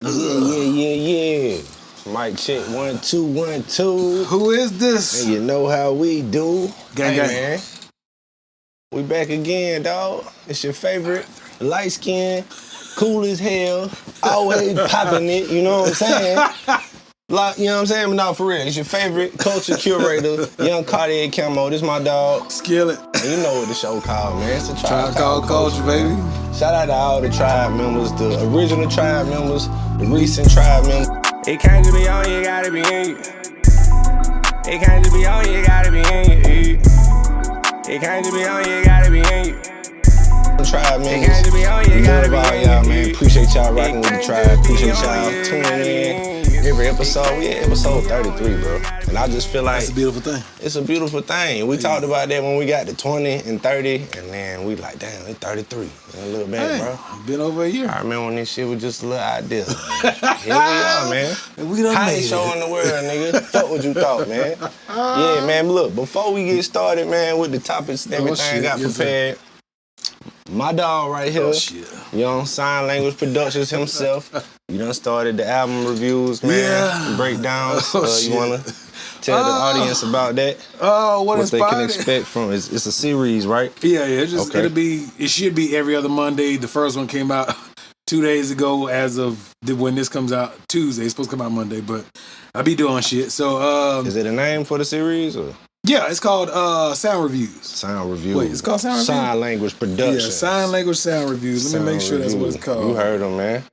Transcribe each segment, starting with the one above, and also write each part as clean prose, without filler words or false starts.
Yeah. Mic check 1 2 1 2. Who is this? And you know how we do. Gang. Man. We back again, dog. It's your favorite light skin, cool as hell, always popping it. You know what I'm saying? Like, you know what I'm saying? But no, for real, it's your favorite culture curator, Young Cartier Camo. This my dog. Skillet. And you know what the show called, man. It's the Tribe Called Culture, baby. Shout out to all the tribe members, the original tribe members, the recent tribe members. It can't just be on you, gotta be in you. It can't just be on you, gotta be in you. It can't just be on you, gotta be in you. Tribe members. It can't just be on you, gotta be all in y'all, you. man. Appreciate y'all rocking with the tribe. Appreciate y'all you, tuning in. Every episode, we at episode 33, bro. And I just feel like It's a beautiful thing. it's a beautiful thing. We talked about that when we got to 20 and 30, and then we like, damn, it's 33 in a little bit, bro. Been over a year. I remember when this shit was just a little idea. Here we are, man. And we done made Hottest show in the world, nigga. Fuck what you thought, man. Yeah, man. Look, before we get started, man, with the topics and everything shit. got Yes, prepared, my dog right here, Young Sign Language Productions himself. You done started the album reviews, man. Yeah. Breakdowns. Shit. You wanna tell the audience about that? Oh, what they can inspired it? expect from it? It's a series, right? Yeah. It's just Okay. it should be every other Monday. The first one came out 2 days ago. As of when this comes out Tuesday, it's supposed to come out Monday, but I be doing shit. So Is it a name for the series or yeah, it's called Sound Reviews. Sound Review? Wait, it's called Sound Review? Sign Language Productions. Yeah, Sign Language Sound Reviews. Let me make sure that's what it's called. You heard them, man.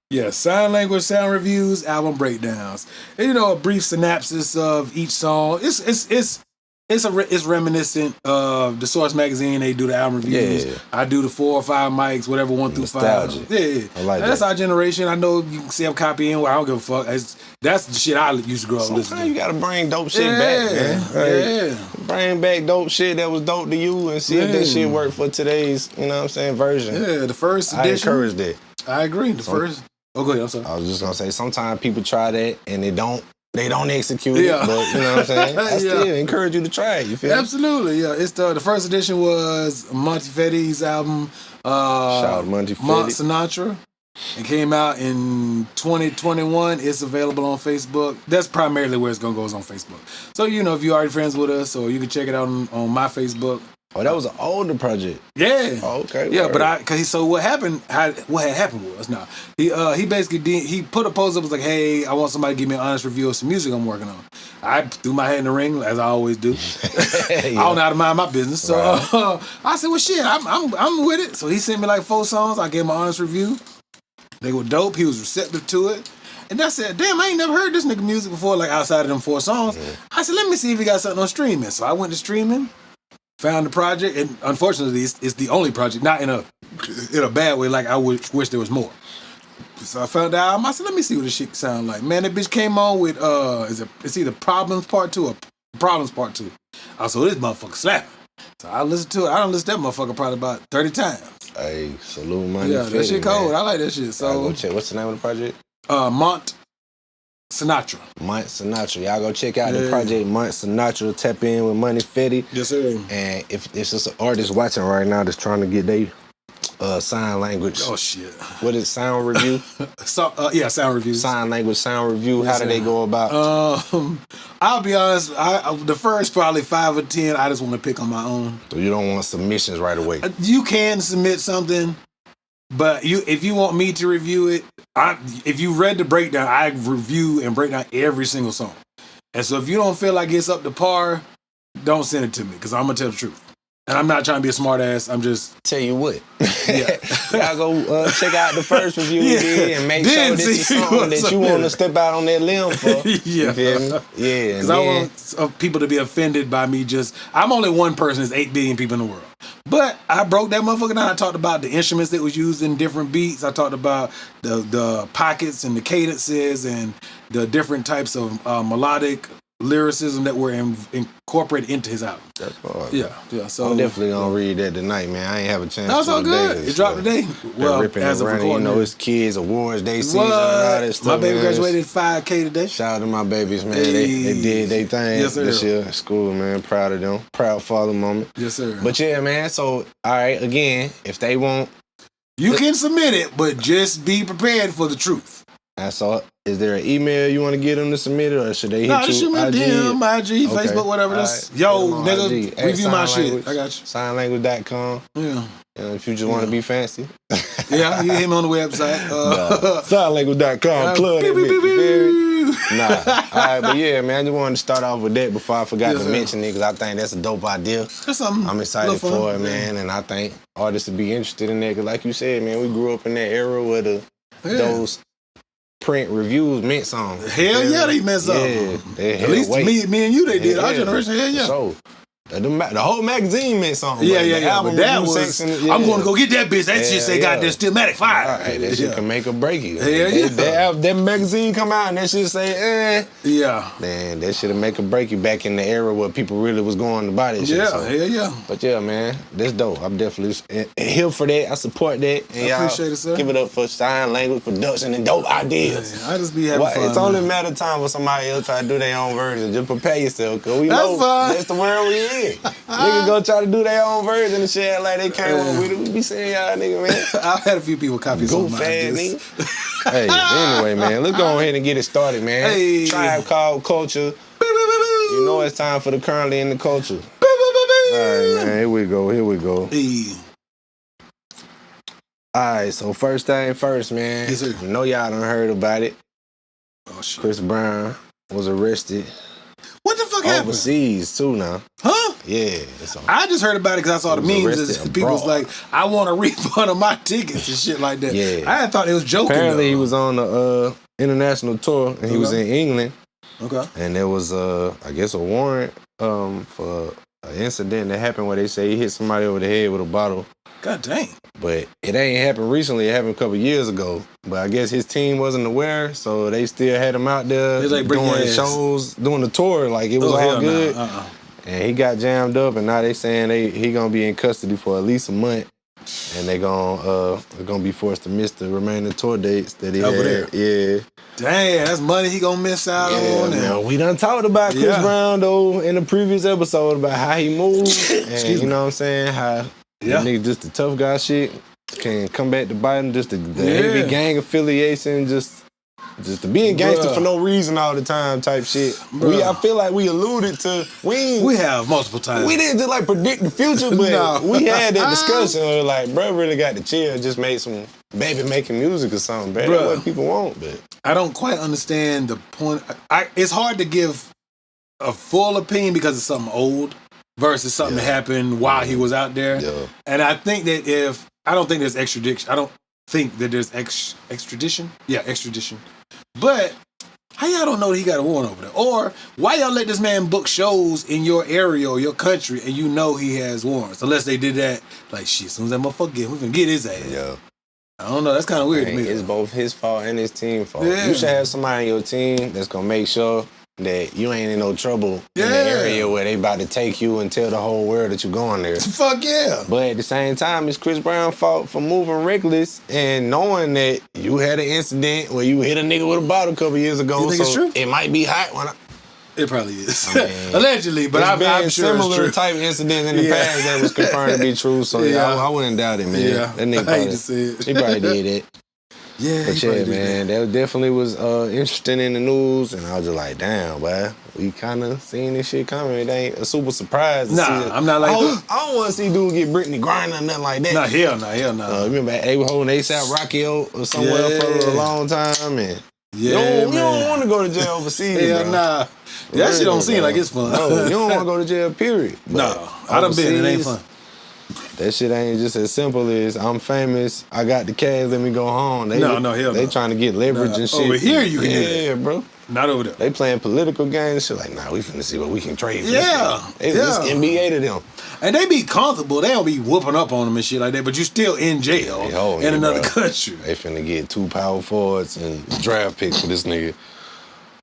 Yeah, Sign Language Sound Reviews, album breakdowns. And, you know, a brief synopsis of each song. It's reminiscent of the Source magazine. They do the album reviews. Yeah. I do the 4 or 5 mics, whatever, 1 through 5. Nostalgia. Yeah, I like that's that. our generation. I know you can see I'm copying. I don't give a fuck. That's the shit I used to grow up listening Sometimes to. you gotta bring dope shit back, man. Yeah. Bring back dope shit that was dope to you and see if that shit work for today's, you know what I'm saying, version. Yeah, the first I edition. encourage that. I agree. The first. Oh, go ahead. I'm sorry. I was just gonna say, sometimes people try that and they don't execute Yeah. it, but you know what I'm saying? I Yeah. still encourage you to try it, you feel me? Absolutely, yeah. It's the first edition was Monty Fetty's album, Shout out to Monty Mont Fetty. Sinatra. It came out in 2021. It's available on Facebook. That's primarily where it's gonna go, is on Facebook. So you know, if you're already friends with us, or you can check it out on my Facebook. Oh, that was an older project. Yeah. Oh, okay. Yeah, word. but so what happened? What had happened was he basically he put a post up, was like, hey, I want somebody to give me an honest review of some music I'm working on. I threw my hat in the ring as I always do. I don't know how to mind my business, so I said, well, shit, I'm with it. So he sent me like 4 songs. I gave him an honest review. They were dope. He was receptive to it. And I said, damn, I ain't never heard this nigga music before, like outside of them 4 songs. I said, let me see if he got something on streaming. So I went to streaming. Found the project, and unfortunately, it's the only project, not in a bad way. Like I wish there was more. So I found the album. I said, let me see what this shit sound like. Man, that bitch came on with it's either Problems Part 2 or Problems Part 2. I said, this motherfucker slapping. So I listened to it. I done listened to that motherfucker probably about 30 times. Hey, salute Monty Yeah, that shit Fetty, cold. man. I like that shit. I'll So go check. What's the name of the project? Mont Sinatra. Mont Sinatra. Y'all go check out the Yeah. project Mont Sinatra. Tap in with Monty Fetty. Yes, sir. And if it's just an artist watching right now that's trying to get their sign language, Oh shit. what is sound review? So yeah, sound reviews. Sign language sound review. Yes, How do they sir. go about? I'll be honest. The first probably 5 or 10, I just want to pick on my own. So you don't want submissions right away. You can submit something, but if you want me to review it, if you read the breakdown, I review and break down every single song. And so if you don't feel like it's up to par, don't send it to me, because I'm gonna tell the truth. And I'm not trying to be a smart ass. I'm just Tell you what, yeah. y'all go check out the first review we Yeah. did and make Then sure this is see something what's that you up want to there. step out on that limb for. Yeah. You feel me? Yeah. Because I want people to be offended by me I'm only one person, there's 8 billion people in the world. But I broke that motherfucker down. I talked about the instruments that was used in different beats. I talked about the pockets and the cadences and the different types of melodic lyricism that were incorporated into his album. That's hard. Yeah. So I'm definitely gonna read that tonight, man. I ain't have a chance. That's to all today, good. It dropped today. Well, ripping as and of running, you recording. know, it's kids awards day season and all that stuff. My baby man. graduated 5K today. Shout out to my babies, man. Hey. They did their thing Yes, sir. this year at school, man. Proud of them. Proud father moment. Yes, sir. But yeah, man. So all right, again, if they want, You can submit it, but just be prepared for the truth. And so, is there an email you want to get them to submit it, or should they hit Nah, you? just shoot me a DM, IG, Facebook, whatever. That's yo, nigga, review my shit. I got you. Signlanguage.com. Yeah. If you just want to be fancy. Yeah, you hit me on the website. Signlanguage.com. Plug that bitch. Nah. All right, but yeah, man, I just wanted to start off with that before I forgot to mention it, because I think that's a dope idea. That's something. I'm excited for it, man, and I think artists would be interested in that, because like you said, man, we grew up in that era where those print reviews meant something. Hell yeah, they meant something. Yeah, they at least me and you, they did. Our generation, hell yeah. So, the whole magazine meant something. Yeah. But that was, I'm going to go get that bitch. That shit say goddamn Stillmatic fire. Right, that shit can make or break you. Hell yeah. That magazine come out and that shit say, Yeah. Man, that shit make or break you back in the era where people really was going to buy that shit. Yeah, so. hell yeah. But yeah, man, that's dope. I'm definitely here for that. I support that. And I appreciate it, sir. Give it up for Sign Language Production and dope ideas. I just be having fun. It's only a matter of time for somebody else try to do their own version. Just prepare yourself, because we know fine. that's the world we in. Niggas go try to do their own version and shit like they came up with it. We be saying y'all nigga, man. I've had a few people copy some of my ideas. Hey, anyway, man, let's go ahead and get it started, man. Hey. Tribe Called Culture. You know it's time for the currently in the culture. All right, man, here we go. Hey. All right, so first thing first, man. Yes, sir. I know y'all done heard about it. Oh, shit. Chris Brown was arrested What the fuck happened? overseas, too, now. Huh? Yeah. I just heard about it because I saw the He was memes. arrested And people was abroad. like, I want a refund of my tickets and shit like that. Yeah. I thought it was joking. Apparently, though. he was on the international tour, and he was in England. Okay. And there was, I guess, a warrant for an incident that happened where they say he hit somebody over the head with a bottle. God dang. But it ain't happened recently. It happened a couple years ago. But I guess his team wasn't aware, so they still had him out there Like, doing shows, doing the tour. Like, it was all good. And he got jammed up, and now they saying he gonna be in custody for at least a month. And they're gonna be forced to miss the remaining tour dates that he Over had. there. Yeah. Dang, that's money he gonna miss out on. Man, we done talked about Chris Brown though in the previous episode about how he moves, and you know what I'm saying, how the nigga just the tough guy shit can come back to bite him, just the heavy gang affiliation, just to being gangster for no reason all the time type shit. I feel like we alluded to we have multiple times. We didn't just like predict the future, but we had that discussion of like, bro, really got to chill, just make some baby making music or something, bro. That's what people want, but I don't quite understand the point. It's hard to give a full opinion because it's something old versus something that happened while he was out there. Yeah. And I think that I don't think there's extradition. I don't think that there's extradition. Yeah, extradition. But how y'all don't know that he got a warrant over there? Or why y'all let this man book shows in your area or your country and you know he has warrants? Unless they did that, like, shit, as soon as that motherfucker get, we can get his ass. yeah. I don't know. That's kind of weird to me. It's both his fault and his team fault. Yeah. You should have somebody on your team that's gonna make sure that you ain't in no trouble in the area where they about to take you and tell the whole world that you're going there. Fuck yeah. But at the same time, it's Chris Brown's fault for moving reckless and knowing that you had an incident where you hit a nigga with a bottle a couple years ago. You think it's true? It might be hot when It probably is. I mean, Allegedly, but I'm sure similar it's true. type incidents in the past that was confirmed to be true. So I wouldn't doubt it, man. Yeah. That nigga I hate to see it. he probably did it. Yeah, But yeah, man, that definitely was interesting in the news, and I was just like, damn, boy, we kind of seen this shit coming. It ain't a super surprise to see it. I'm not like... I don't want to see dude get Britney Griner or nothing like that. Nah, hell no. Remember, they were holding ASAP Rocky or somewhere for a long time, and you don't want to go to jail overseas, hell bro. nah. That shit don't seem like it's fun. No, you don't want to go to jail, period. No, I done been, it ain't fun. That shit ain't just as simple as I'm famous, I got the cash, let me go home. Hell no. They trying to get leverage and shit. Over here you can do that. Yeah, bro. Not over there. They playing political games, shit like, nah, we finna see what we can trade for. Yeah, It's NBA to them. And they be comfortable. They don't be whooping up on them and shit like that, but you still in jail in another country. They finna get 2 power forwards and draft picks for this nigga.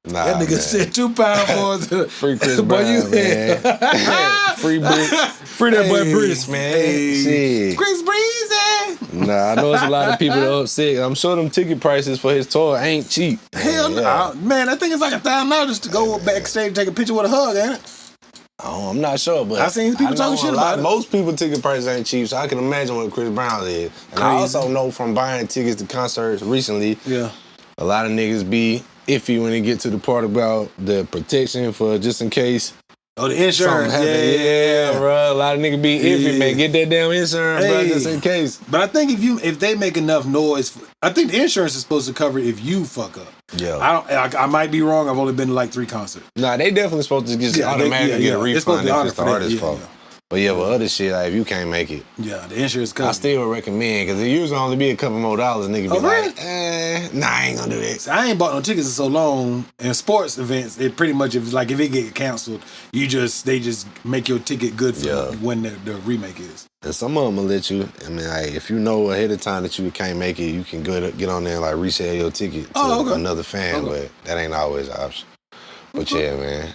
Nah, that nigga man. said 2 power forwards. Free Chris Brown, man. Free that boy Britt, man. Shit. Chris Breezy. Nah, I know it's a lot of people that upset. I'm sure them ticket prices for his tour ain't cheap. Hell no. Man, I think it's like $1,000 just to go backstage and take a picture with a hug, ain't it? Oh, I'm not sure, but I seen people talking shit about it. Most people ticket prices ain't cheap, so I can imagine what Chris Brown is. And I also know from buying tickets to concerts recently, A lot of niggas be iffy when they get to the part about the protection for just in case. Oh, the insurance. Yeah, bro. A lot of niggas be iffy, man. Get that damn insurance, bro, just in case. But I think if they make enough noise, I think the insurance is supposed to cover if you fuck up. Yeah. I might be wrong. I've only been to like 3 concerts. Nah, they definitely supposed to just automatically get a refund if it's the artist's fault. Yeah. But yeah, with other shit, like if you can't make it, yeah, the insurance covers. I still recommend because it usually only be a couple more dollars. Nigga be really? like, nah, I ain't gonna do that. See, I ain't bought no tickets in so long. In sports events, it pretty much if it get canceled, they just make your ticket good for when the remake is. And some of them will let you. I mean, like if you know ahead of time that you can't make it, you can get on there and like resell your ticket to another fan. But that ain't always an option. But yeah, man.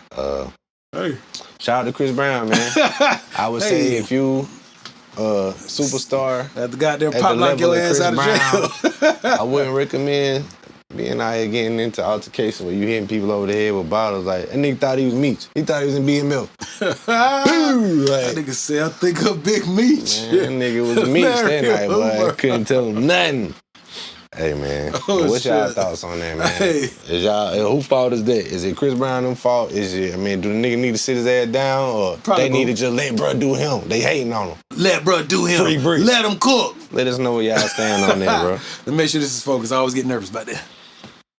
Hey. Shout out to Chris Brown, man. I would say if you superstar at the goddamn pop lock your ass out of jail, I wouldn't recommend being out here getting into altercations where you hitting people over the head with bottles. Like that nigga thought he was Meech. He thought he was in BML. That nigga said, I think of Big Meech. Man, that nigga was Meech that night, boy. I couldn't tell him nothing. Hey, man. What's y'all thoughts on that, man? Hey. Is who fault is that? Is it Chris Brown them fault? Is it, do the nigga need to sit his ass down? Or Probably they need to just let bruh do him? They hating on him. Let bruh do him. Free breeze. Let him cook. Let us know where y'all stand on that, bro. Let's make sure this is focused. I always get nervous about that.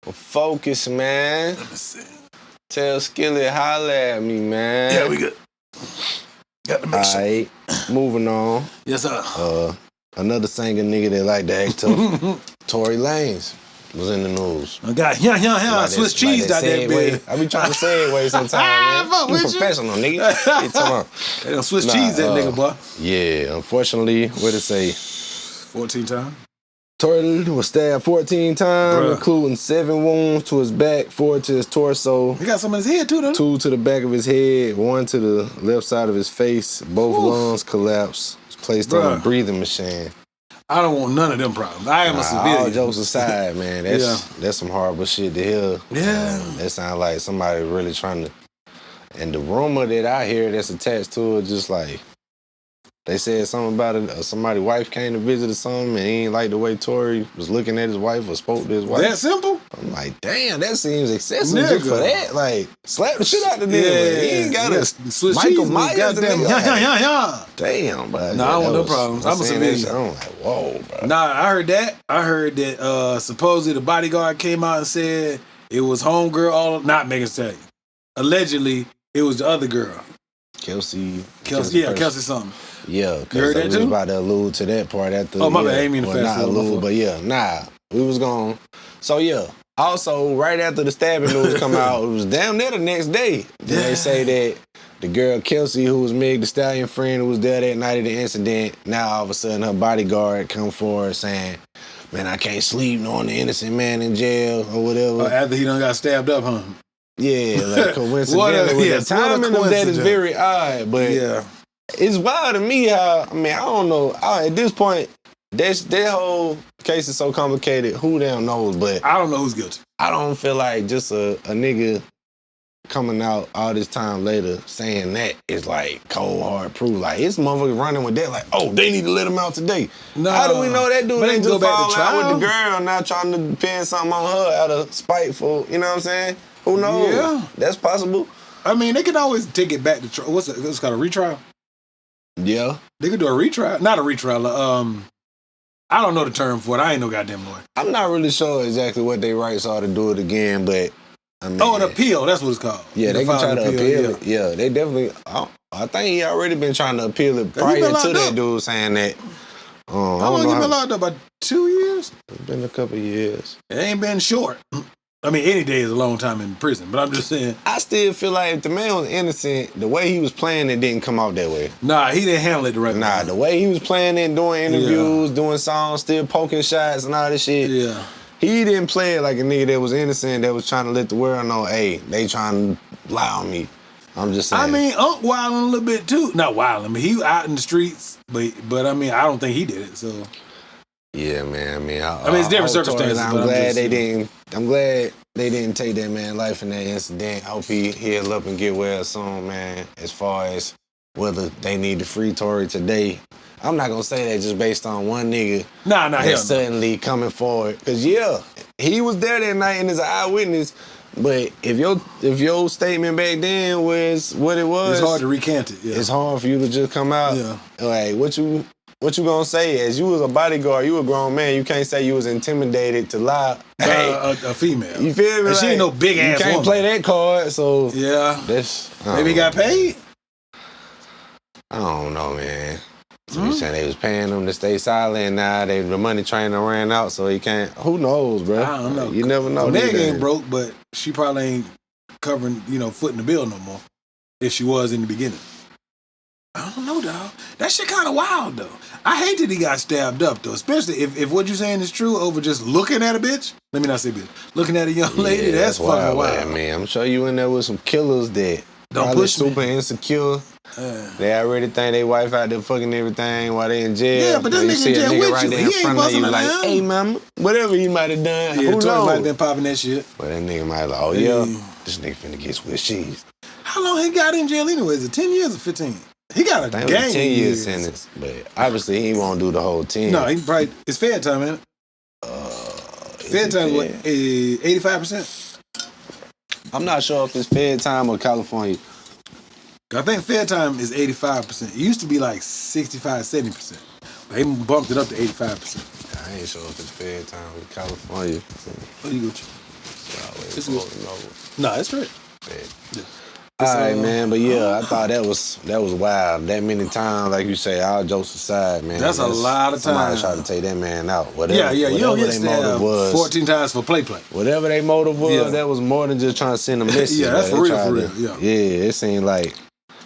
Well, focus, man. Let me see. Tell Skillet, holla at me, man. Yeah, we good. Got to make sure. All right, moving on. Yes, sir. Another singer nigga that like to act tough, Tory Lanez, was in the news. I got Swiss cheese out there, baby. I be trying to segue sometimes, man. You professional, nigga. They done Swiss cheese that nigga, boy. Yeah, unfortunately, what it say? 14 times. Tory was stabbed 14 times, including 7 wounds to his back, 4 to his torso. He got some in his head, too, though. 2 to the back of his head, 1 to the left side of his face. Both lungs collapsed. Placed on a breathing machine. I don't want none of them problems. I am a civilian. All jokes aside, man, that's some horrible shit to hear. Yeah. That sounds like somebody really trying to. And the rumor that I hear that's attached to it, just like they said something about it. Somebody's wife came to visit or something, and he ain't like the way Tory was looking at his wife or spoke to his wife. That simple? I'm like, damn, that seems excessive just for that. Like, slap the shit out the nigga. Yeah, he ain't got a Michael Myers. Goddamn, Damn, bro. Nah, I want no problems. I'm a civilian. I'm like, whoa, bro. Nah, I heard that. I heard that supposedly the bodyguard came out and said it was homegirl, not Megan Thee Stallion. Allegedly, it was the other girl. Kelsey something. Yeah, because we was about to allude to that part after. Oh, my bad, I ain't mean to fast not allude, but we was going. So yeah, also right after the stabbing news come out, it was damn near the next day. Then they say that the girl Kelsey, who was Meg Thee Stallion friend, who was there that night of the incident, now all of a sudden her bodyguard come forward saying, "Man, I can't sleep knowing the innocent man in jail or whatever." After he done got stabbed up, huh? Yeah, like coincidentally, the timing of that is very odd, but yeah. It's wild to me how, I don't know. At this point, that whole case is so complicated. Who damn knows? But I don't know who's guilty. I don't feel like just a nigga coming out all this time later saying that is like cold hard proof. Like, it's motherfuckers running with that. Like, oh, they need to let him out today. No, how do we know that dude ain't just fall out with the girl not trying to pin something on her out of spiteful? You know what I'm saying? Who knows? Yeah, that's possible. They can always take it back to what's called a retrial. Yeah. They could do a retrial. Not a retrial. I don't know the term for it. I ain't no goddamn lawyer. I'm not really sure exactly what their rights are to do it again, but an appeal. That's what it's called. Yeah, they can try to appeal it. Yeah, they definitely. I think he already been trying to appeal it prior to that dude saying that. How long you been locked up? About 2 years? It's been a couple of years. It ain't been short. Any day is a long time in prison, but I'm just saying. I still feel like if the man was innocent, the way he was playing it didn't come out that way. Nah, he didn't handle it the right way. Nah, the way he was playing it, doing interviews, doing songs, still poking shots and all this shit. Yeah. He didn't play it like a nigga that was innocent, that was trying to let the world know, hey, they trying to lie on me. I'm just saying. Unc wilding a little bit too. Not wilding. He out in the streets, but I don't think he did it, so. Yeah, man. It's different circumstances. I'm glad they didn't take that man's life in that incident. I hope he heal up and get well soon, man. As far as whether they need to free Tory today, I'm not gonna say that just based on one nigga. Nah, suddenly coming forward. Cause he was there that night and is an eyewitness. But if your statement back then was what it was, it's hard to recant it. Yeah. It's hard for you to just come out. Yeah. Like what you gonna say? As you was a bodyguard, you a grown man. You can't say you was intimidated to lie. Hey, a female. You feel me? And she ain't no big ass. You can't woman. play that card. So yeah, maybe he got paid. I don't know, man. So you saying they was paying him to stay silent, and now the money train ran out, so he can't. Who knows, bro? I don't know. You never know. Meg ain't broke, but she probably ain't covering, footing the bill no more. If she was in the beginning. I don't know, dog. That shit kind of wild, though. I hate that he got stabbed up, though. Especially if what you're saying is true over just looking at a bitch. Let me not say bitch. Looking at a young lady, that's fucking wild. Man, I'm sure you in there with some killers that don't push super insecure. They already think they wife out there fucking everything while they in jail. Yeah, but that nigga in jail with right you. there He in ain't front of you busting like, nothing. hey, mama, whatever he might have done. Yeah, who Tori knows? might have been popping that shit. But that nigga might like, oh yeah, this nigga finna get Swiss cheese. How long he got in jail anyway? Is it 10 years or 15? He got a I think gang it was 10 years sentence, but obviously he won't do the whole 10. No, he probably, it's fair time, man. Fair time, what, 85%? I'm not sure if it's fair time or California. I think fair time is 85%. It used to be like 65, 70%. But they bumped it up to 85%. I ain't sure if it's fair time with California. What you go? It's good. No, it's right. Yeah. All right, man. But yeah, I thought that was wild. That many times, like you say, all jokes aside, man. That's a lot of somebody times. tried to take that man out. Whatever, Yeah. You don't get motive was, 14 times for play. Whatever their motive was, that was more than just trying to send a message. Yeah, that's for real. Yeah, it seemed like,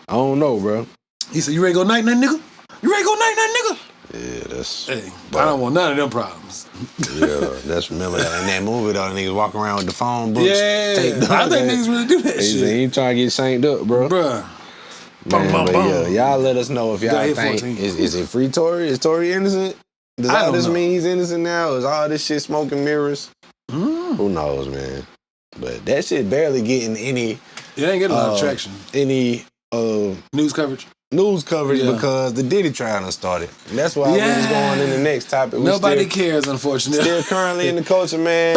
I don't know, bro. He said, "You ready to go night, nigga? You ready to go night, nigga?" Yeah, that's. Hey, I don't want none of them problems. Yeah, that's remember that in that movie though. The niggas walking around with the phone books. Yeah, I think niggas really do that shit. He trying to get shanked up, bro. Bruh. Man, but yeah, y'all let us know if y'all think is it free Tory? Is Tory innocent? Does all this mean he's innocent now? Is all this shit smoke and mirrors? Who knows, man? But that shit barely getting any. It ain't getting a lot of traction. Any news coverage. Because the Diddy trial done started. And that's why I was going in the next topic. Nobody cares, unfortunately. Still currently in the culture, man.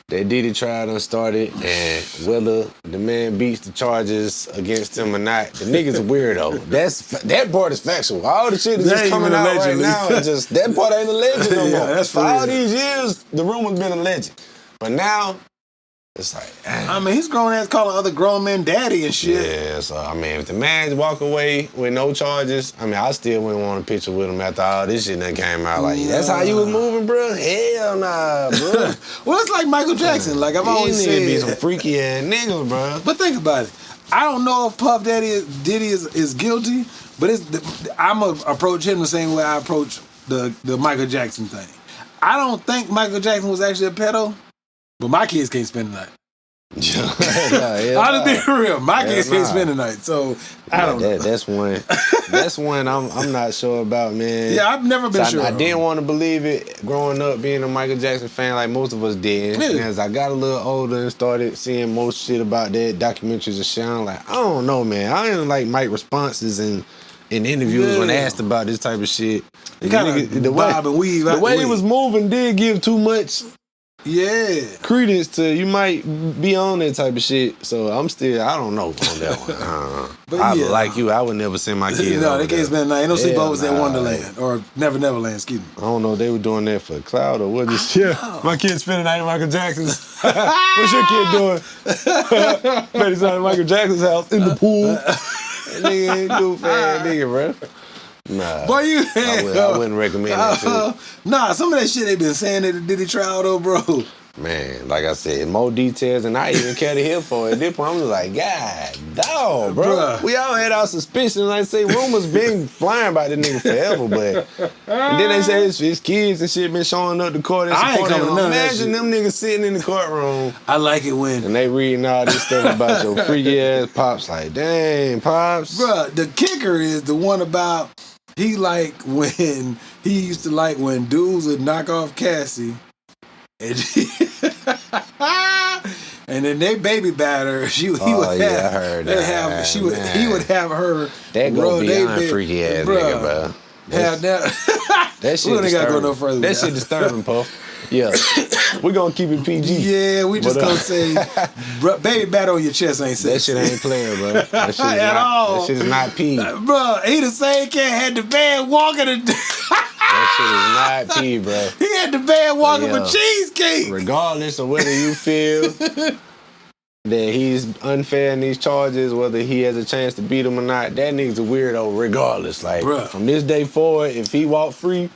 That Diddy trial done started, and whether the man beats the charges against him or not, the nigga's a weirdo. That part is factual. All the shit is just coming out right now. Just that part ain't alleged no more. That's for all these years, the rumor's been alleged. But now, it's like, I mean, he's grown ass calling other grown men daddy and shit. Yeah, so I mean, if the man walk away with no charges, I mean, I still wouldn't want a picture with him after all this shit that came out. Like, that's how you was moving, bro? Hell nah, bro. Well, it's like Michael Jackson. Like I've always said, be some freaky ass niggas, bro. But think about it. I don't know if Puff Daddy is guilty, but I'm gonna approach him the same way I approach the Michael Jackson thing. I don't think Michael Jackson was actually a pedo. But my kids can't spend the night. I'll just be real. My kids can't spend the night, so I don't know. That's one. That's one I'm not sure about, man. Yeah, I've never been sure. I didn't want to believe it growing up, being a Michael Jackson fan, like most of us did. Yeah. And as I got a little older and started seeing most shit about that, documentaries and shit, I'm like, I don't know, man. I didn't like Mike's responses in interviews when asked about this type of shit. He kind of bob and weave. The way he was moving did give too much. Yeah. Credence to you might be on that type of shit. So I don't know on that one. But like you, I would never send my kids. No, they can't spend the night. Ain't no sleepovers at Wonderland or Neverland, excuse me. I don't know if they were doing that for clout or what. Yeah, my kid's spending the night at Michael Jackson's. What's your kid doing? Spending the night at Michael Jackson's house in the pool. That nigga ain't goof ass nigga, bro. Nah, boy, I wouldn't recommend that shit. Nah, some of that shit they been saying at the Diddy trial though, bro. Man, like I said, more details than I even care to hear for. At this point, I'm just like, God, dog, bro. Bruh. We all had our suspicions. Like I say, rumors been flying about this nigga forever, but and then they say his kids and shit been showing up to court and supporting him. Imagine them niggas sitting in the courtroom. I like it when and they reading all this stuff about your freaky ass pops. Like, dang, pops. Bruh, the kicker is the one about he used to like when dudes would knock off Cassie. And then they baby batter. He would have her. That go beyond freaky ass nigga, bro. Have that. That shit We ain't gotta go disturbing. no further. That shit disturbing, Puff. Yeah. We're gonna keep it PG. Yeah, we just But, gonna say, baby, bat on your chest ain't That sexy. shit ain't playing, bro. That shit is At all. That shit is not P. Bro, he the same cat had the band walking. That shit is not P, bro. He had the band walking Yeah. with cheesecake. Regardless of whether you feel that he's unfair in these charges, whether he has a chance to beat him or not, that nigga's a weirdo regardless. Like, Bruh. from this day forward, if he walk free,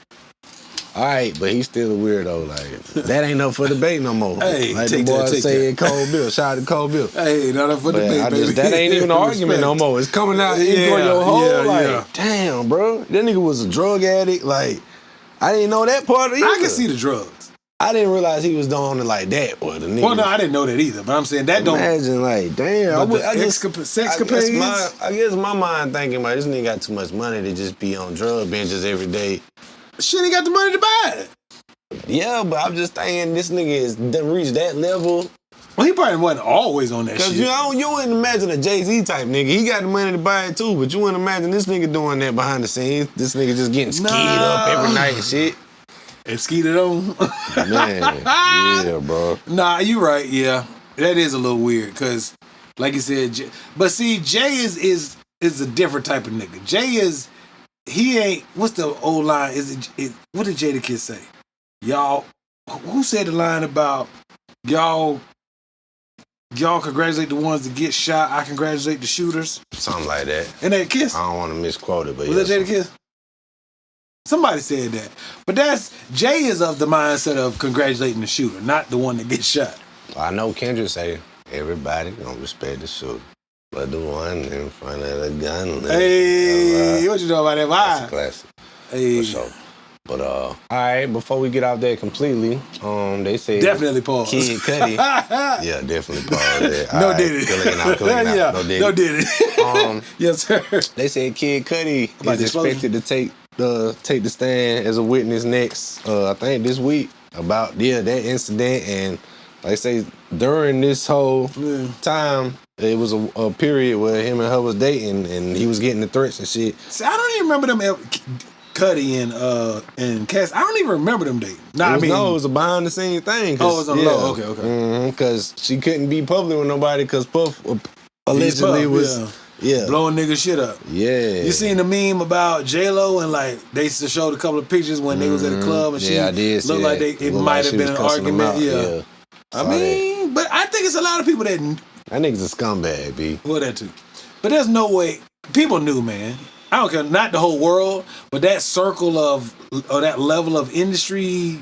all right, but he's still a weirdo. Like, that ain't up for debate no more. Hey, like the take boy that, take say that. in Cold Bill. Shout out to Cold Bill. Hey, not up for But debate, I baby. just, that ain't even an argument no more. It's coming out in your whole yeah, like, yeah. damn, bro. That nigga was a drug addict. Like, I didn't know that part of it. I can see the drugs. I didn't realize he was doing it like that. Or the nigga. Well, no, I didn't know that either. But I'm saying that don't. Imagine, like, damn. But I the just, sexcapades. I guess my mind thinking, like, this nigga got too much money to just be on drug benches every day. Shit, he got the money to buy it. Yeah, but I'm just saying this nigga is done reached that level. Well, he probably wasn't always on that Cause shit. you wouldn't imagine a Jay-Z type nigga. He got the money to buy it too, but you wouldn't imagine this nigga doing that behind the scenes. This nigga just getting skied up every night and shit. And skeeted on. Man, yeah, bro. Nah, you right. Yeah, that is a little weird. Cause, like you said, but see, Jay is a different type of nigga. Jay is, he ain't. What's the old line? What did Jadakiss say? Y'all, who said the line about y'all congratulate the ones that get shot? I congratulate the shooters. Something like that. And that Kiss. I don't want to misquote it, but Was that Jadakiss? Somebody said that. But Jay is of the mindset of congratulating the shooter, not the one that gets shot. I know Kendrick say everybody don't respect the shooter, but the one in front of the gun. Hey, what you know about that? That's a Why? classic. Hey, For sure. But all right, before we get out there completely, they say definitely pause. Kid Cudi. Yeah, definitely pause there. No All did it. Clicking out. Yeah, No did it. Yes, sir. They said Kid Cudi About is the explosion? expected to take the stand as a witness next, I think this week, about that incident. And like I say, during this whole time, it was a period where him and her was dating and he was getting the threats and shit. See, I don't even remember them Cudi and Cass. I don't even remember them dating. Nah, It was a behind the scenes thing. Oh, it was on the low. Okay. Because she couldn't be public with nobody because Puff allegedly was blowing nigga shit up. Yeah. You seen the meme about J-Lo and like they used to show a couple of pictures when they was at a club and I did see looked like that. it Looked might like have she been was an cussing him argument. out. Yeah. I Saw mean, but I think it's a lot of people that nigga's a scumbag, B. well that too. But there's no way people knew, man. I don't care, not the whole world, but that circle or that level of industry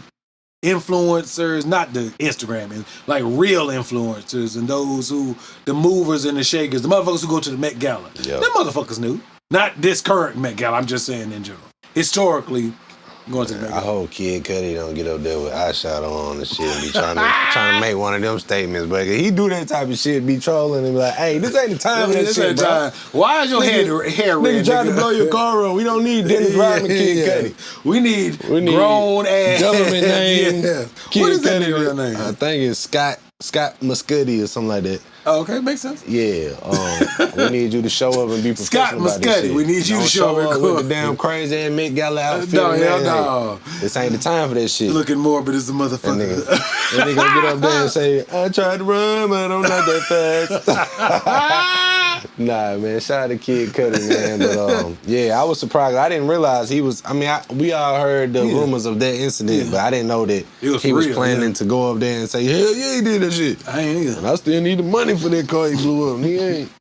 influencers, not the Instagram, like real influencers and those the movers and the shakers, the motherfuckers who go to the Met Gala. Yep. Them motherfuckers knew. Not this current Met Gala, I'm just saying in general. Historically, going to the Met I Gala. hope Kid Cudi don't get up there with eyeshadow on and shit and be trying to make one of them statements. But he do that type of shit, be trolling and be like, hey, this ain't the time for that This shit, ain't bro. time. Why is your hair red? Nigga tried to blow your car up. We don't need Dennis Rodman, Kid Cudi. We need grown ass Gentleman name. Yeah. Kid What is that Cudi. nigga real name? I think it's Scott Muscudi or something like that. Oh, okay, makes sense. Yeah, we need you to show up and be Scott professional about this Muscati, shit. we need you Don't to show up and with cook. the damn crazy ass Met Gala outfit. No, man. hell no. Hey, this ain't the time for that shit. Looking morbid as a That motherfucker. nigga gonna get up there and say, I tried to run, but I'm not that fast. Nah, man, shout out to Kid Cudi, man. But yeah, I was surprised. I didn't realize he was. I mean, we all heard the rumors of that incident, but I didn't know that he was real, planning to go up there and say, hell yeah, he did that shit. I ain't And either. I still need the money for that car he blew up. And he ain't.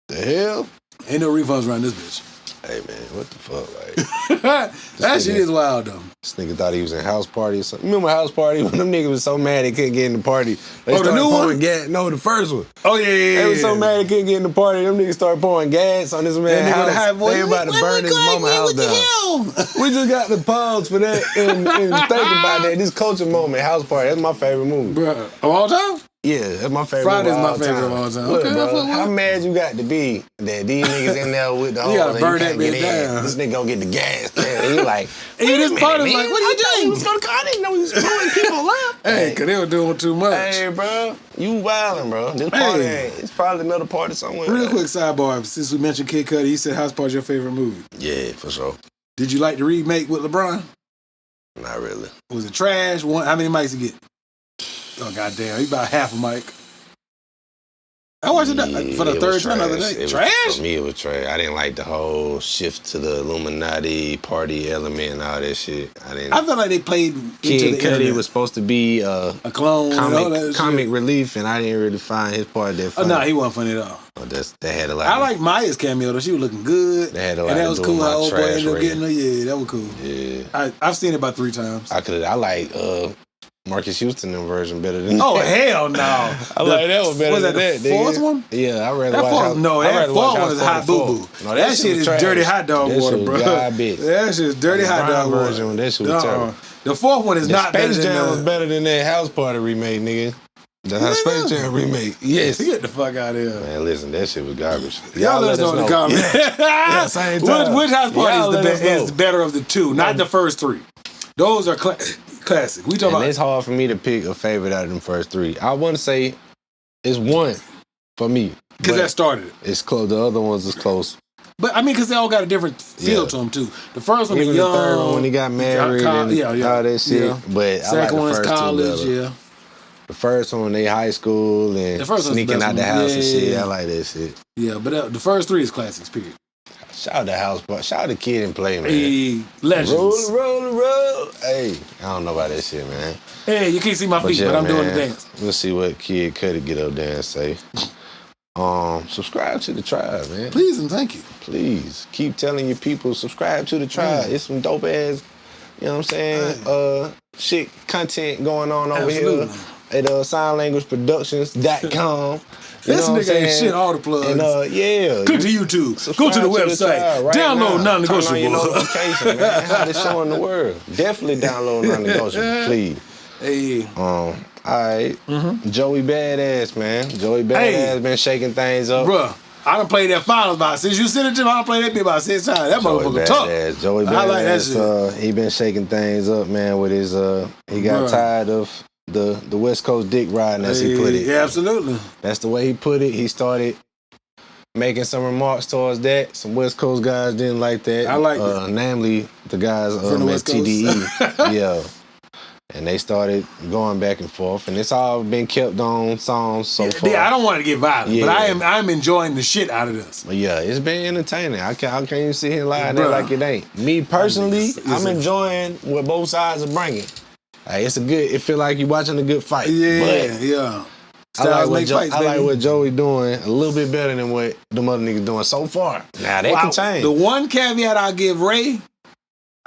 The hell? Ain't no refunds around this bitch. Hey man, what the fuck? Like, That shit is wild though. this nigga thought he was in House Party or something. Remember House Party when them niggas was so mad they couldn't get in the party? They Oh, the started new pouring one? gas. No, the first one. Oh yeah. They was so mad they couldn't get in the party. Them niggas started pouring gas on this man's That nigga with the house. high voice. They about to burn his mama house down. We just got the pause for that and think about that. This culture moment, House Party. That's my favorite movie. Bruh. Of all time? Yeah, that's my favorite. Friday's movie my all favorite time. of all time. Look, Okay, bro, I fuck with how it. mad you got to be that these niggas in there with the whole gotta and burn can't that get bitch in. down. This nigga gonna get the gas can. And you like, And wait a this minute, part is man. like, what are you I thought he doing? was gonna I didn't know he was blowing people up. Hey, cause they were doing too much. Hey, bro, you wildin', bro. This party ain't. It's probably another party somewhere. Real quick sidebar, since we mentioned Kid Cudi, he said House Party's your favorite movie. Yeah, for sure. Did you like the remake with LeBron? Not really. Was it trash? One? How many mics he get? Oh goddamn, he about half a mic. I watched it for the third time the other day. Trash? For me, it was trash. I didn't like the whole shift to the Illuminati party element and all that shit. I felt like they played into Kid the Cudi internet. was supposed to be a clone, comic relief, and I didn't really find his part that funny. Oh, no, he wasn't funny at all. Oh, that had a lot. I like Maya's cameo though. She was looking good. That had a lot and that to was do cool with how my old boy trash ended up rating. getting her. Yeah, that was cool. Yeah, I've seen it about 3 times. I like Marcus Houston version better than Oh that. hell no! I like that one better Was than that that. the fourth one? Yeah, I rather That watch. fourth, no, that fourth one is hot boo boo. No, that shit is trash. dirty hot dog That water, shit bro. was garbage. That shit is dirty hot dog water. version, that shit was terrible. The fourth one is The not better Space than Jam was the. better than that House Party remake, nigga. The Space Jam remake. Yes. Get the fuck out of here. Man, listen, that shit was garbage. Y'all let us know in the comments. Yeah, same time. Which house party Y'all let us know. is the better of the two? Not the first 3. Those are classic. We talking And about. it's hard for me to pick a favorite out of them first 3. I wouldn't say it's one for me. Because that started it. It's close. The other ones is close. But I mean, because they all got a different feel to them too. The first one, Even the young. the third one when he got married and all that shit. Yeah. But Second I like the one is first college. two better. Yeah. The first one, they high school and The first one's the sneaking best out the one. house and shit. Yeah. I like that shit. Yeah, but the first 3 is classics. Period. Shout out to House Party. Shout out to Kid and Play, man. Hey, legends. Roll. Hey, I don't know about that shit, man. Hey, you can't see my feet, but I'm doing the dance. Let's see what Kid Cudi get up there and say. Subscribe to the tribe, man. Please and thank you. Please keep telling your people subscribe to the tribe. It's some dope ass, you know what I'm saying? Shit content going on over here at signlanguageproductions.com. This nigga ain't shit all the plugs. And go to YouTube. Go to the website. Right download now. Turn on your non-negotiable. notification, man. How to show in the world. Definitely download non-negotiable, please. Hey. All right. Joey Badass, man. Joey Badass been shaking things up. Bruh, I done played that finals about since you sent it to me. I done played that bitch about 6 times. That motherfucker tough. Joey Badass. I like that shit. He been shaking things up, man, with his he got tired of the West Coast dick riding, as he put it. Yeah, absolutely. That's the way he put it. He started making some remarks towards that. Some West Coast guys didn't like that. I like that. Namely the guys From the at West Coast. TDE. Yeah. And they started going back and forth, and it's all been kept on songs so far. Yeah, I don't want to get violent, Yeah. but I'm enjoying the shit out of this. But yeah, it's been entertaining. I can't even sit here and lie at that like it ain't. Me personally, I'm enjoying what both sides are bringing. It feel like you're watching a good fight. Yeah, but yeah. I like what Joey doing a little bit better than what the other niggas doing so far. Now that can change. The one caveat I'll give Ray,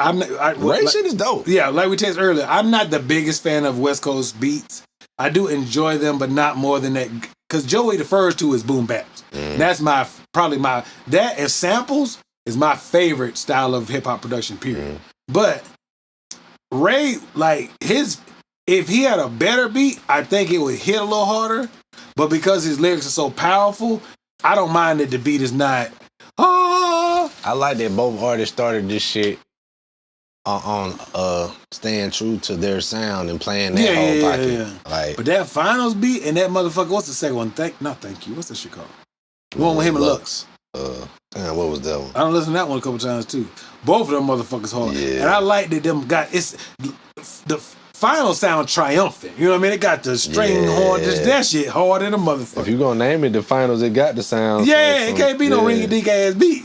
Ray shit is dope. Yeah, like we texted earlier, I'm not the biggest fan of West Coast beats. I do enjoy them, but not more than that. Because Joey refers to as boom baps. That's that and samples is my favorite style of hip hop production. Period. But Ray, like if he had a better beat, I think it would hit a little harder. But because his lyrics are so powerful, I don't mind that the beat is not. I like that both artists started this shit on staying true to their sound and playing that whole pocket. Yeah. Like, but that finals beat and that motherfucker, what's the second one? Thank you. What's that shit called? The one with him and Lux. Damn, what was that one? I done listened to that one a couple times too. Both of them motherfuckers hard. Yeah. And I like that them the final sound triumphant. You know what I mean? It got the string horn, just that shit hard in a motherfucker. If you gonna name it the finals, it got the sound. Yeah, it can't be no ringy-dink ass beat.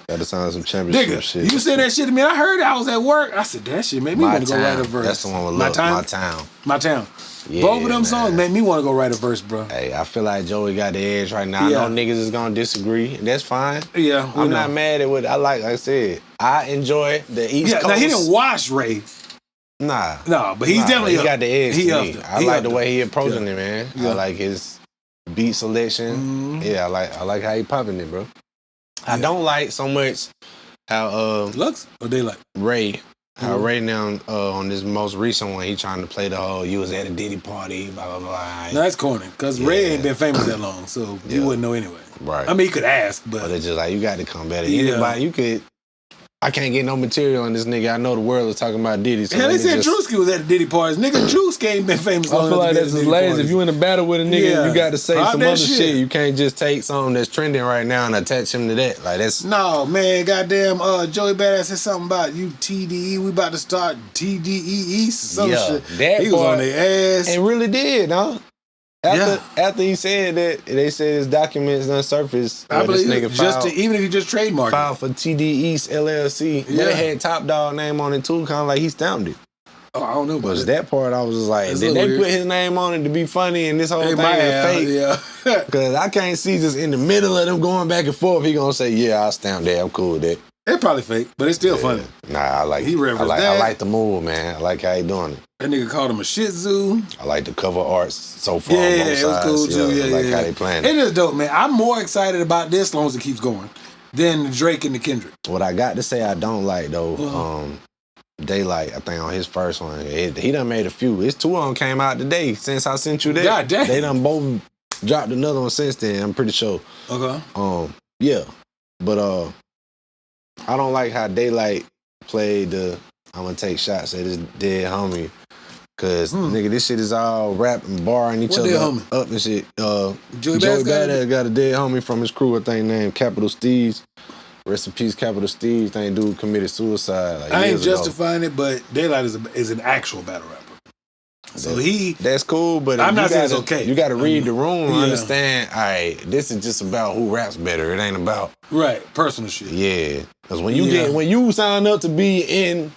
Got to sound some championship Nigga, shit. you said that shit to me. I heard it. I was at work. I said, that shit made me want to go write a verse. That's the one with My Lux, Time? My Town. My Town. Yeah, Both of them man. songs made me want to go write a verse, bro. Hey, I feel like Joey got the edge right now. Yeah. I know niggas is gonna disagree, and that's fine. Yeah, I'm not mad at what I like. Like I said, I enjoy the East Coast. Now he didn't wash Ray. Nah. No, but he's definitely he up. got the edge He to upped me. it. I He like upped the it. way he approaching Yeah. it, man. Yeah. I like his beat selection. Yeah, I like how he popping it, bro. I don't like so much how Lux or Daylight? Ray. How Ray now on this most recent one, he trying to play the whole "you was at a Diddy party," blah blah blah. No, that's corny. Because Ray ain't been famous that long, so you wouldn't know anyway. Right. I mean, he could ask, But but it's just like you got to come better. Yeah. Anybody, you could I can't get no material on this nigga. I know the world is talking about Diddy. So Hell, they said Drewski was at the Diddy parties. Nigga, Drewski ain't been famous. I feel like that's just lazy. If you in a battle with a nigga, Yeah. you got to say Pop some that other shit. shit. You can't just take something that's trending right now and attach him to that. Like that's No, man, goddamn, Joey Badass said something about you TDE. We about to start TDE East or some Yeah, shit. that He was part- on their ass. and really did, huh? After he said that, they said his documents done surfaced. I this believe nigga just filed, even if you just trademark filed it. for TD East LLC. But Yeah. it had Top Dog name on it too, kind of like he stamped it. Oh, I don't know about Was it. that part I was just like, That's did a they little put weird. his name on it to be funny and this whole They thing might is have, fake? yeah. Because I can't see just in the middle of them going back and forth, he gonna say, yeah, I'll stamp that, I'm cool with that. It's probably fake, but it's still funny. Nah, I like He it. referenced I that. like the move, man. I like how he doing it. That nigga called him a shih tzu. I like the cover arts so far Yeah, on both it was sides. cool too. Yeah, I like yeah. how they playing it. It is dope, man. I'm more excited about this as long as it keeps going than the Drake and the Kendrick. What I got to say I don't like though, Uh-huh. Daylight, I think on his first one, he done made a few. His two of them came out today since I sent you that. God damn. They done both dropped another one since then, I'm pretty sure. Okay. Yeah. But I don't like how Daylight played the I'm gonna take shots at this dead homie. Cause nigga, this shit is all rap and barring each What other dead homie? up and shit. Joey Joey Badass got Badass got a dead homie from his crew, I think named Capital Steez. Rest in peace, Capital Steez. That dude committed suicide. Like, I ain't years ago. justifying it, but Daylight is an actual battle rapper. So That's cool, but I'm you not saying it's gotta- okay. You got to read the room and Yeah. understand. All right, this is just about who raps better. It ain't about right, personal shit. yeah. Because when you Yeah. when you sign up to be in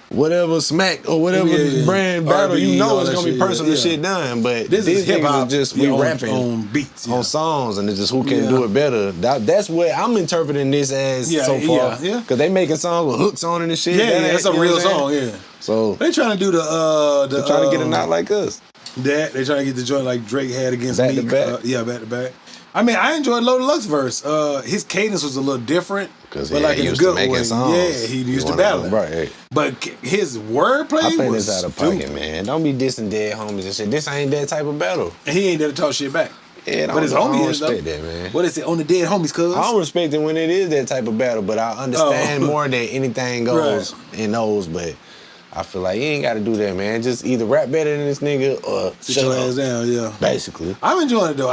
whatever smack or whatever Yeah. brand battle, R&B, you know all it's that gonna be shit, personal yeah. shit done. But This these is hip niggas hop. is just we rapping on beats. on songs, and it's just who can Yeah. do it better. That's what I'm interpreting this as Yeah, so far. yeah. Because they making songs with hooks on it and shit. Yeah, That ain't- that's a you know real what I'm saying? song. Yeah, So they trying to do the they're trying to get a knot like us. that. They trying to get the joint like Drake had against Back to Meek. back. Yeah, back to back. I mean, I enjoyed Low Deluxe verse. His cadence was a little different, Because but like he in a used to good making way. songs. Yeah, he used to battle it. Right. But his wordplay I think was it's out of stupid. pocket, man. Don't be dissing dead homies and shit. This ain't that type of battle. And he ain't there to talk shit back. Yeah, But his I don't homie is, respect though. that, man. What is it on the dead homies, cuz? I don't respect it when it is that type of battle, but I understand Oh. more that anything goes in those. But I feel like you ain't got to do that, man. Just either rap better than this nigga or Sit shut your up. ass down, yeah. Basically, I'm enjoying it though.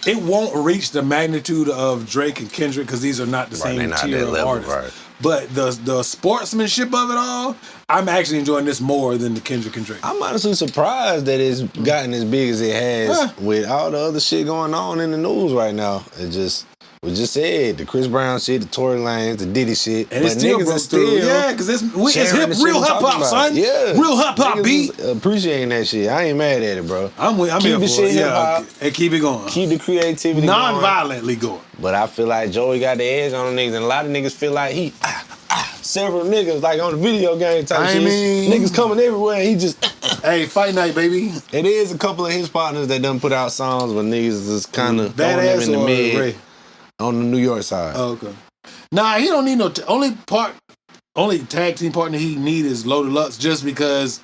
It won't reach the magnitude of Drake and Kendrick because these are not the Right, they same not tier that of level, artists. right. But the sportsmanship of it all, I'm actually enjoying this more than the Kendrick and Drake. I'm honestly surprised that it's gotten as big as it has Huh. with all the other shit going on in the news right now. It just we just said the Chris Brown shit, the Tory Lanez, the Diddy shit, And it but still niggas broke are through. still Yeah, because it's sharing the shit real I'm hip talking hop, about. son. Yeah, Real hip hop Niggas beat. is appreciating that shit. I ain't mad at it, bro. I'm Keep here the for shit it. hip-hop. And keep it going. Keep the creativity going. Non-violently going. But I feel like Joey got the edge on the niggas, and a lot of niggas feel like he several niggas like on the video game type I shit. mean- Niggas coming everywhere, and he just. Hey, fight night, baby. It is a couple of his partners that done put out songs where niggas is kind of throwing them Badass in the or mid Ray? on the New York side. Oh, okay. Nah, he don't need no only tag team partner he need is Low Deluxe just because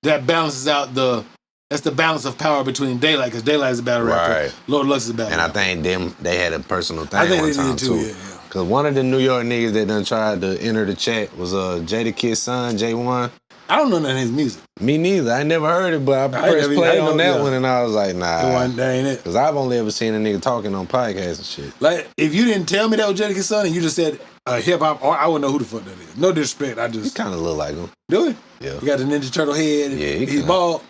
that balances out that's the balance of power between Daylight because Daylight is a battle rapper. Right. Low Deluxe is a battle And I rapper. think they had a personal thing I think one they time did too. too, yeah. Cause one of the New York niggas that done tried to enter the chat was Jadakiss son, J1. I don't know none of his music. Me neither. I never heard it, but I pressed never- play I on know, that yeah. one and I was like, nah. That ain't it. Cause I've only ever seen a nigga talking on podcasts and shit. Like, if you didn't tell me that was Jadakiss son and you just said hip hop, I wouldn't know who the fuck that is. No disrespect, I He just kind of look like him. do it. Yeah. He got the Ninja Turtle head. Yeah, He's kinda- bald.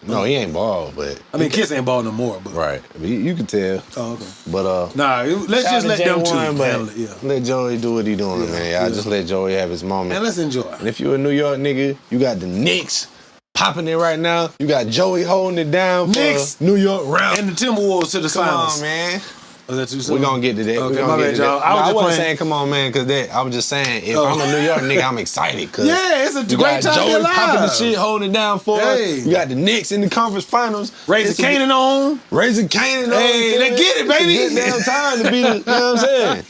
No, he ain't bald, but I mean, Kiss ain't bald no more, but right. You can tell. oh, okay. But Nah, let's shout just out let to them two J1, but handle it. Yeah, let Joey do what he doing, man. I yeah. just let Joey have his moment. and let's enjoy. And if you a New York nigga, you got the Knicks popping it right now. You got Joey holding it down for Knicks. New York rap. And the Timberwolves to the Come finals. on, man. Was that too soon? We're gonna get to that. Okay, we my gonna bad, get to y'all. that. I was No, I just wasn't playing. saying come on, man, because that I was just saying if Oh. I'm a New York nigga, I'm excited. Cause Yeah, it's a you great got time to Joey be popping the alive. shit, holding it down for us. Hey. You got the Knicks in the conference finals. Raising It's a- Canaan on. Raising Canaan. Hey, they get it, baby. It's a good damn time to be the, you know what I'm saying?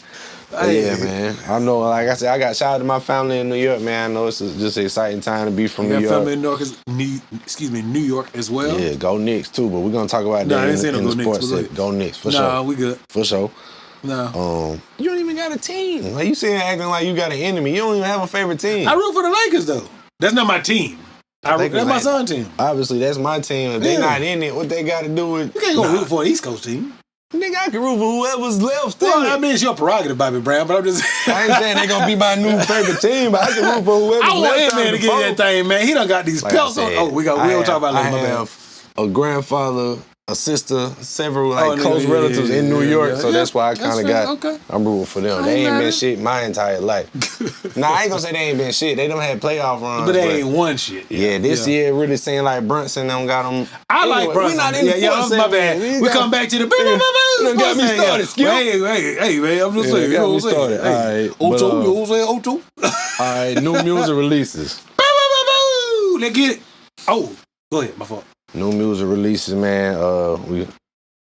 But Hey. yeah, man. I know, like I said, I got shout out to my family in New York, man. I know it's just an exciting time to be from You New got York. family in New York as well. Yeah, go Knicks too, but we're gonna talk about Nah, I that didn't say in no the go Knicks, sports but set. Go Knicks for Nah, sure. we good. For sure. No. You don't even got a team. Like you saying acting like you got an enemy. You don't even have a favorite team. I root for the Lakers though. That's not my team. That's my son's team. Obviously, that's my team. If they not in it, what they got to do with? You can't go root for an East Coast team. Nigga, I can root for whoever's left. Well, I mean, it's your prerogative, Bobby Brown, but I'm just I ain't saying they gonna be my new favorite team, but I can root for whoever's left. I want Ant-Man to get that thing, man. He done got these pelts on. Oh, we'll talk about it later. I have a grandfather, a sister, several close relatives in New York, so that's why I kind of got. I'm rooting for them. They ain't been shit my entire life. Nah, I ain't gonna say they ain't been shit. They done had playoff runs, but they ain't won shit. Yeah, this year really seemed like Brunson done got them. I like Brunson. We not in the my bad. We come back to the boo. Got me started. Hey, man, I'm just saying. Got me started. All right, Ocho, you know what I'm saying? Ocho. All right, new music releases. Let's get it. Oh, go ahead. My fault. New music releases, man.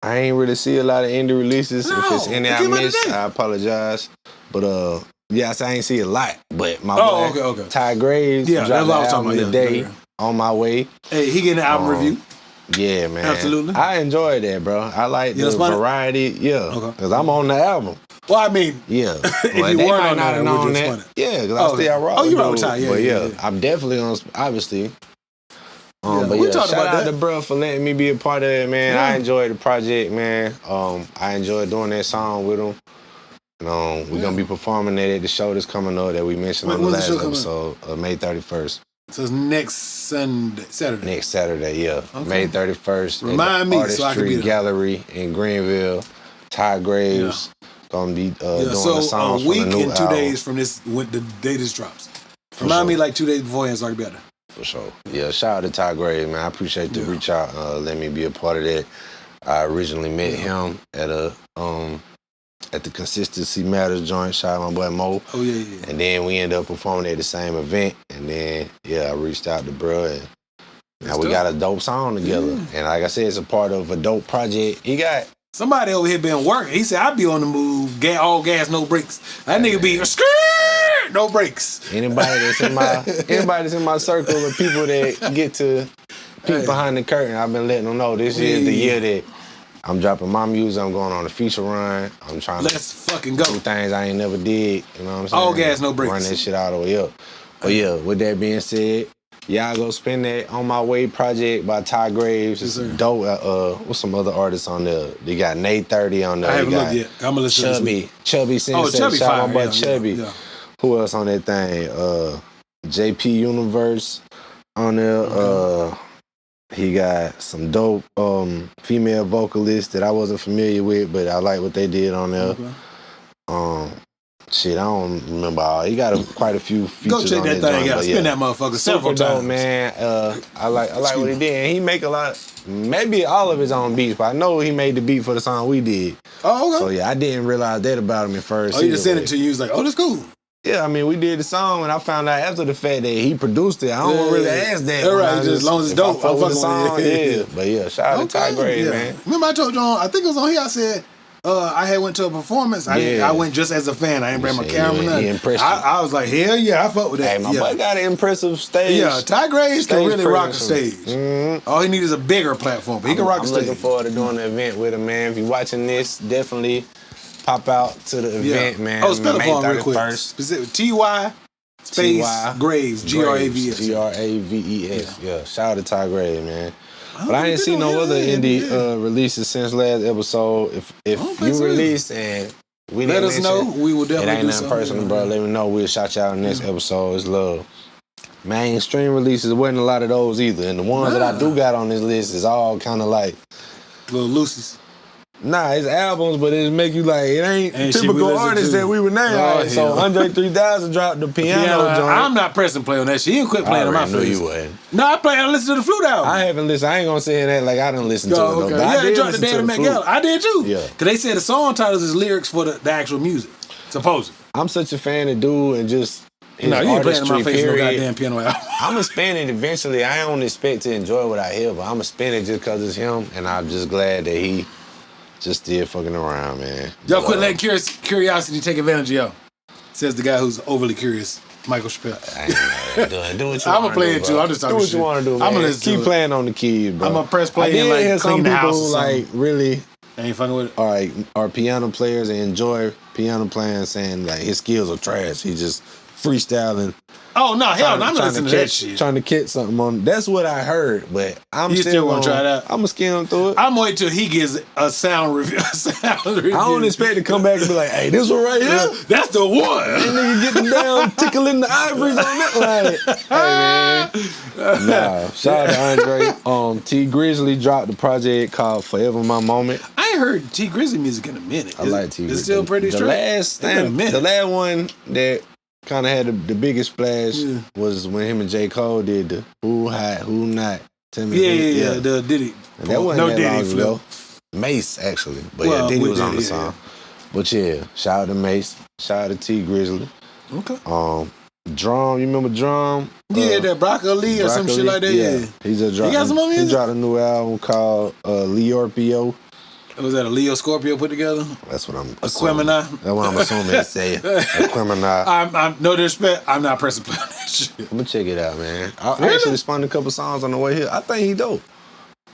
I ain't really see a lot of indie releases. No, if it's any I missed, I apologize. But yes, I ain't see a lot. But my boy, Ty Graves, dropped the album today. On my way. Hey, he getting an album review. Yeah, man. Absolutely. I enjoyed that, bro. I like the variety. Yeah, because I'm on the album. Well, I mean, yeah. If you weren't on that, known that. Yeah, because I still rock. Oh, you rock with Ty, But yeah, I'm definitely on. Obviously. But yeah, shout out to bro for letting me be a part of it, man. I enjoyed the project, man. I enjoyed doing that song with him. And, we're going to be performing that at the show that's coming up that we mentioned on the last episode, May 31st. So it's next Saturday? Next Saturday, yeah. Okay. May 31st. Remind me so I can be there. Gallery in Greenville. Ty Graves going to be doing the songs for the new album. So a week and 2 days from this, when the day this drops. Remind me like 2 days beforehand so I can be out there. For sure. Yeah, shout out to Ty Graves, man. I appreciate the reach out, let me be a part of that. I originally met him at the Consistency Matters joint. Shout out my boy Mo. Oh yeah. And then we ended up performing at the same event. And then I reached out to bro, and now we got a dope song together. And like I said, it's a part of a dope project. He got somebody over here been working. He said I be on the move, all gas, no brakes. That nigga be no brakes. Anybody that's in my circle of people that get to peek behind the curtain, I've been letting them know this is the year that I'm dropping my music. I'm going on a feature run. I'm trying to fucking go. Do things I ain't never did. You know what I'm saying? All gas, no brakes. Run that shit all the way up. But yeah, with that being said, y'all go spin that On My Way project by Ty Graves. It's dope. What's some other artists on there? They got Nate 30 on there. I haven't looked yet. I'm gonna listen to this. Chubby Sensei. Chubby Shout out fire. my boy Chubby. Yeah. Who else on that thing? JP Universe on there. He got some dope female vocalists that I wasn't familiar with, but I like what they did on there. Okay. Shit, I don't remember all. He got quite a few features. Go check that thing out. Spin that motherfucker several times. Dope, man. I like what he did. And he make a lot, maybe all of his own beats, but I know he made the beat for the song we did. Oh, okay. So yeah, I didn't realize that about him at first. Oh, you just sent it to you. He was like, oh, that's cool. Yeah, I mean, we did the song, and I found out after the fact that he produced it. I don't really ask that. All right, just as long as it's dope. I fuck with the song, yeah. But yeah, shout out to Ty Graves, man. Remember I told you I think it was on here, I said, I had went to a performance. I went just as a fan. I didn't bring my camera. Nothing. I was like, hell yeah, I fuck with that. Hey, my boy got an impressive stage. Yeah, Ty Graves can really rock a stage. Mm-hmm. All he needs is a bigger platform, but he can rock a stage. I'm looking forward to doing the event with him, man. If you're watching this, definitely pop out to the event, man. Oh, spell it for him real quick. Specific T-Y space Graves, Graves, Graves. Yeah, shout out to Ty Graves, man. But I ain't seen no other indie releases since last episode. If you release and we let us know, we will definitely do something. It ain't nothing personal, bro. Let me know. We'll shout you out in the next episode. It's love. Mainstream releases, wasn't a lot of those either. And the ones that I do got on this list is all kind of like little loosies. Nah, it's albums, but it make you like, it ain't typical artists that we would name. So Andre 3000 dropped the piano joint. I'm not pressing play on that shit. You quit playing on my face. I knew you wasn't. No, I listen to the flute album. I haven't listened. I ain't gonna say that like I didn't listen to it though. But yeah, they dropped the day of Met Gala. I did too. Yeah. Cause they said the song titles is lyrics for the actual music. Supposedly. I'm such a fan of dude and just his you ain't playing in my face period. No goddamn piano album. I'm gonna spin it eventually. I don't expect to enjoy what I hear, but I'm gonna spin it just cause it's him, and I'm just glad that he just still fucking around, man. Y'all quit letting curiosity take advantage of y'all. Says the guy who's overly curious, Michael Chappelle. I ain't do what you I'm gonna play it too. I'm just talking shit. Do what you want to do, man. I'm gonna keep playing on the keys, bro. I'm gonna press play and like clean the house. Like really. ain't fucking with it. are piano players and enjoy piano playing, saying like his skills are trash. He just freestyling. Oh no, hell no! I'm not listening to that shit. Trying to catch something on. That's what I heard, but I'm still gonna try it out. I'm gonna skim through it. I'm waiting till he gives a sound review. I don't expect to come back and be like, "Hey, this one right here, that's the one." That nigga getting down, tickling the ivories on that. Like, hey man, nah. Shout out to Andre. T Grizzly dropped the project called "Forever My Moment." I ain't heard T Grizzly music in a minute. I like T Grizzly. It's still pretty straight. The last one that kind of had the biggest splash was when him and J. Cole did the Who Hot, Who Not. Tell me yeah, the Diddy. And that wasn't that long ago. Mace, actually. But yeah, Diddy was on the song. But yeah, shout out to Mace. Shout out to T Grizzly. Okay. Drum, you remember Drum? Yeah, that Broccoli or some shit like that. Yeah. He just dropped, he got some more music? He dropped a new album called Leorpio. Was that a Leo Scorpio put together? That's what I'm assuming. That's what I'm assuming they say. Aquemini. I'm no disrespect. I'm not pressing play on that shit. I'm gonna check it out, man. I actually spun a couple songs on the way here. I think he dope.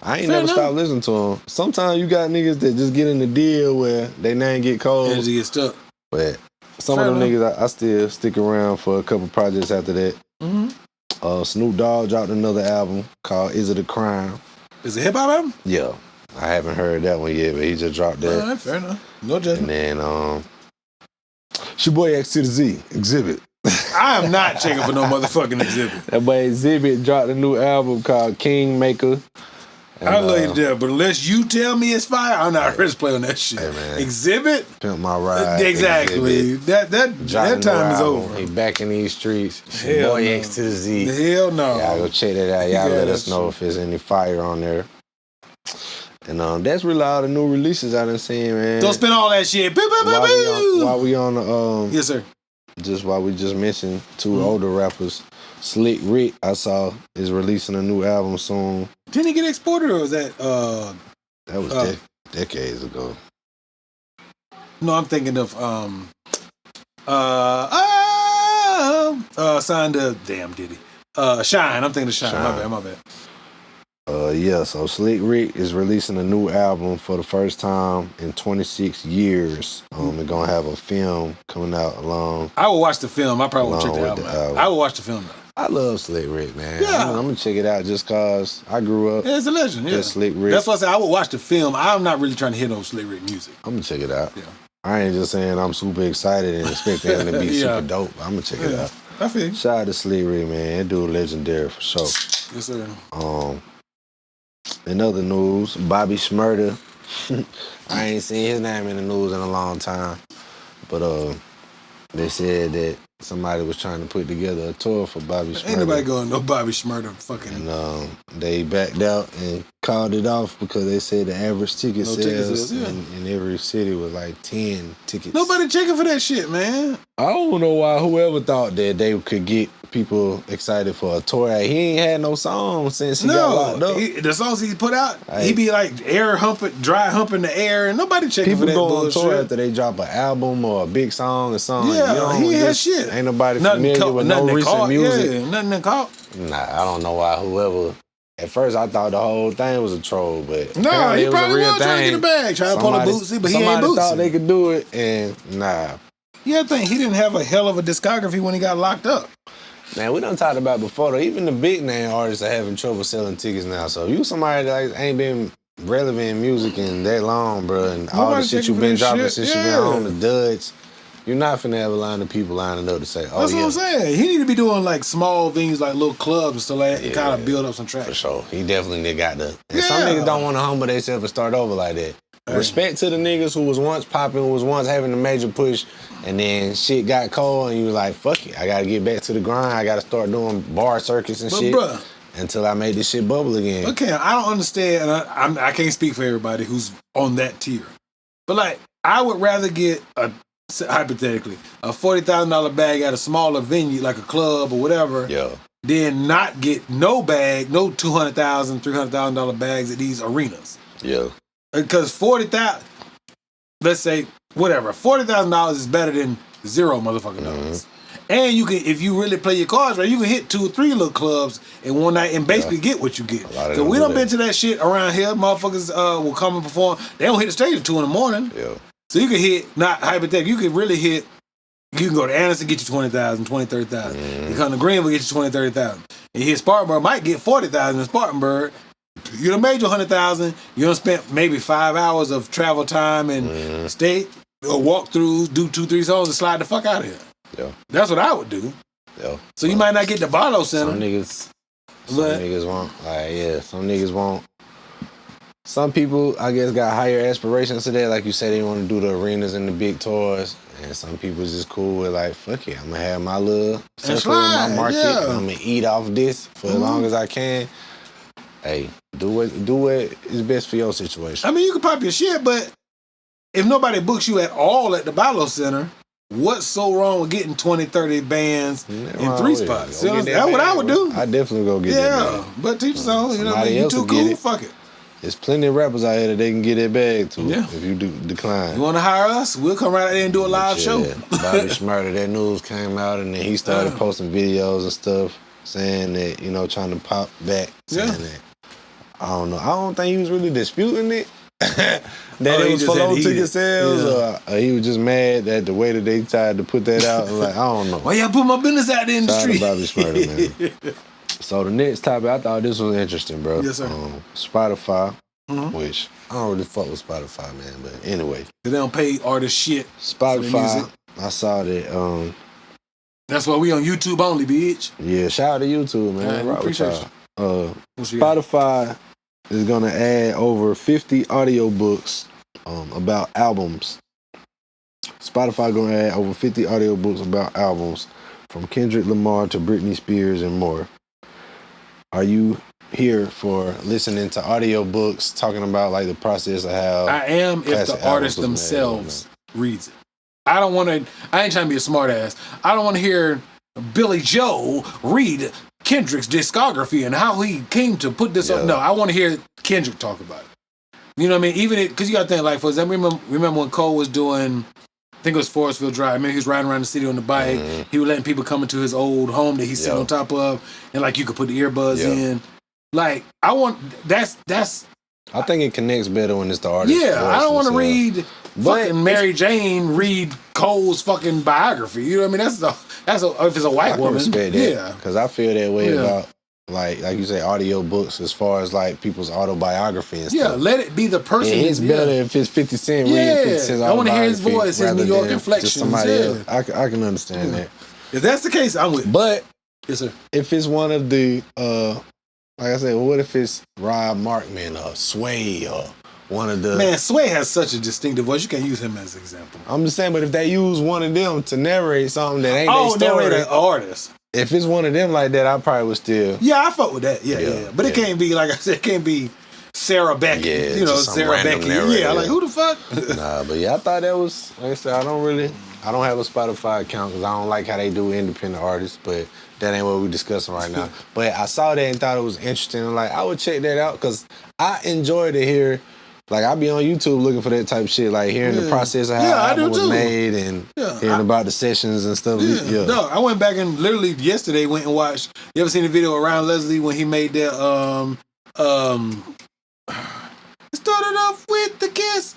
I ain't never stopped listening to him. Sometimes you got niggas that just get in the deal where they name get cold. And get stuck. But some of them niggas, I still stick around for a couple projects after that. Mm-hmm. Snoop Dogg dropped another album called Is It a Crime? Is it a hip-hop album? Yeah. I haven't heard that one yet, but he just dropped that. All right, fair enough. No judgment. And then, it's your boy X to the Z, Exhibit. I am not checking for no motherfucking Exhibit. That boy Exhibit dropped a new album called Kingmaker. And, I love you there, but unless you tell me it's fire, I'm not ready to play on that shit. Hey, man. Exhibit? Pimp My Ride. Exactly. That time is over. He back in these streets. Hell boy X to the Z. Hell no. Y'all go check that out. Y'all let us know if there's any fire on there. And that's really all the new releases I done seen, man. Don't spend all that shit. While we on the yes, sir. Just while we just mentioned two older rappers, Slick Rick, I saw is releasing a new album soon. Didn't he get exported, or was that that was decades ago? No, I'm thinking of signed to damn Diddy. Shine. I'm thinking of Shine. My bad. So Slick Rick is releasing a new album for the first time in 26 years. They're gonna have a film coming out along. I will watch the film. I probably won't check the album out. I will watch the film though. I love Slick Rick, man. Yeah. I'm gonna check it out just cause I grew up. Yeah, it's a legend. Yeah, Slick Rick. That's why I said I would watch the film. I'm not really trying to hit on Slick Rick music. I'm gonna check it out. Yeah. I ain't just saying I'm super excited and expecting him to be super dope. I'm gonna check it out. I feel you. Shout out to Slick Rick, man. That dude legendary for sure. Yes, sir. In other news, Bobby Shmurda. I ain't seen his name in the news in a long time. But they said that somebody was trying to put together a tour for Bobby Shmurda. Ain't nobody going no Bobby Shmurda fucking. And they backed out and called it off because they said the average ticket sales in every city was like 10 tickets. Nobody checking for that shit, man. I don't know why whoever thought that they could get people excited for a tour. He ain't had no songs since he got locked up. The songs he put out, he be like dry humping the air, and nobody checking for that bullshit. People go on tour after they drop an album or a big song or something. Yeah, he had shit. Ain't nobody familiar with no recent music. Yeah, nothing to call. Nah, I don't know why whoever. At first, I thought the whole thing was a troll, but no, he probably was trying to get a bag, trying to pull a Bootsy, but he ain't Bootsy. Somebody thought they could do it, and nah. Yeah, I think he didn't have a hell of a discography when he got locked up. Man, we done talked about before, though. Even the big name artists are having trouble selling tickets now. So you somebody that ain't been relevant in music in that long, bro, and all the shit you've been dropping since you've been on the duds, you're not finna have a line of people lining up to say, That's what I'm saying. He need to be doing like small things, like little clubs and stuff like that, and kind of build up some traction. For sure. He definitely got the. And some niggas don't want to humble themselves and start over like that. Respect to the niggas who was once popping, who was once having a major push, and then shit got cold, and you was like, fuck it, I gotta get back to the grind. I gotta start doing bar circuits and shit. Bruh, until I made this shit bubble again. Okay, I don't understand, and I can't speak for everybody who's on that tier. But like, I would rather get hypothetically, a $40,000 bag at a smaller venue, like a club or whatever, than not get no bag, no $200,000, $300,000 bags at these arenas. Yeah. Because $40,000, let's say, whatever, $40,000 is better than zero motherfucking dollars. And you can, if you really play your cards right, you can hit 2 or 3 little clubs in one night and basically get what you get. So we done been to that shit around here. Motherfuckers will come and perform. They don't hit the stage at 2 in the morning. Yeah. So you can hit, not hypothetical, you can really hit. You can go to Anderson, get you 20,000, 20, 30,000. You come to Greenville, get you 20, 30,000. And you hit Spartanburg, might get 40,000 in Spartanburg. You done made your 100,000. You done spent maybe 5 hours of travel time and stay or walk throughs, do 2-3 songs, and slide the fuck out of here. Yeah. That's what I would do. Yeah. So you might not get the Barlow Center. Some niggas won't. Like, yeah, some niggas won't. Some people, I guess, got higher aspirations today. Like you said, they want to do the arenas and the big tours. And some people just cool with like, fuck it, I'm going to have my little circle in my market. Yeah. I'm going to eat off this for as long as I can. Hey, do what is best for your situation. I mean, you can pop your shit, but if nobody books you at all at the Barlow Center, what's so wrong with getting 20, 30 bands in 3 spots? That's what I would do. I definitely go get that bag. But teach your own. You know what I mean? You too cool? Fuck it. There's plenty of rappers out here that they can get that bag to if you do decline. You want to hire us? We'll come right out there and do a live show. Bobby Shmurda, that news came out and then he started posting videos and stuff saying that, you know, trying to pop back, saying that. I don't know. I don't think he was really disputing it. That it was for low ticket sales, or he was just mad at the way that they tried to put that out. Like, I don't know. Why y'all put my business out there in the street? Bobby Shmurda, man. So the next topic, I thought this was interesting, bro. Yes, sir. Spotify, which I don't really fuck with Spotify, man. But anyway, they don't pay artists shit. Spotify, I saw that. That's why we on YouTube only, bitch. Yeah, shout out to YouTube, man. I appreciate you. Spotify is gonna add over 50 audiobooks about albums. Spotify gonna add over 50 audiobooks about albums, from Kendrick Lamar to Britney Spears and more. Are you here for listening to audiobooks, talking about like the process of how I am if the artists themselves reads it. I ain't trying to be a smart ass. I don't want to hear Billy Joe read Kendrick's discography and how he came to put this up. No, I want to hear Kendrick talk about it. You know what I mean? Even because you got to think, like, for example, remember when Cole was doing, I think it was Forestville Drive. I mean, he was riding around the city on the bike. He was letting people come into his old home that he's sitting on top of, and like you could put the earbuds in. Like, I want that's. I think it connects better when it's the artist. Yeah, I don't want to read fucking Mary Jane read Cole's fucking biography. You know what I mean? That's if it's a white woman. Respect that, because I feel that way about like you say, audio books as far as like people's autobiography and stuff. Yeah, let it be the person. It's better if it's 50 Cent reading 50 Cent's autobiography. I want to hear his voice, his New York inflections. Somebody else. I can understand that. If that's the case, I'm with. But yes, sir. If it's one of the like I said, what if it's Rob Markman or Sway or one of the... Man, Sway has such a distinctive voice. You can't use him as an example. I'm just saying, but if they use one of them to narrate something that ain't their story... narrate an artist. If it's one of them like that, I probably would still... Yeah, I fuck with that. Yeah. But it can't be, like I said, it can't be Sarah Becky. Yeah, you know, Sarah Becky. Yeah, like, who the fuck? Nah, but yeah, I thought that was... Like I said, I don't have a Spotify account because I don't like how they do independent artists, but... That ain't what we're discussing right now. But I saw that and thought it was interesting. I'm like, I would check that out because I enjoy to hear, like, I be on YouTube looking for that type of shit, like hearing the process of how the album was made and hearing about the sessions and stuff. Yeah. No, I went back and literally yesterday went and watched. You ever seen the video of Ryan Leslie when he made that? It started off with the kiss.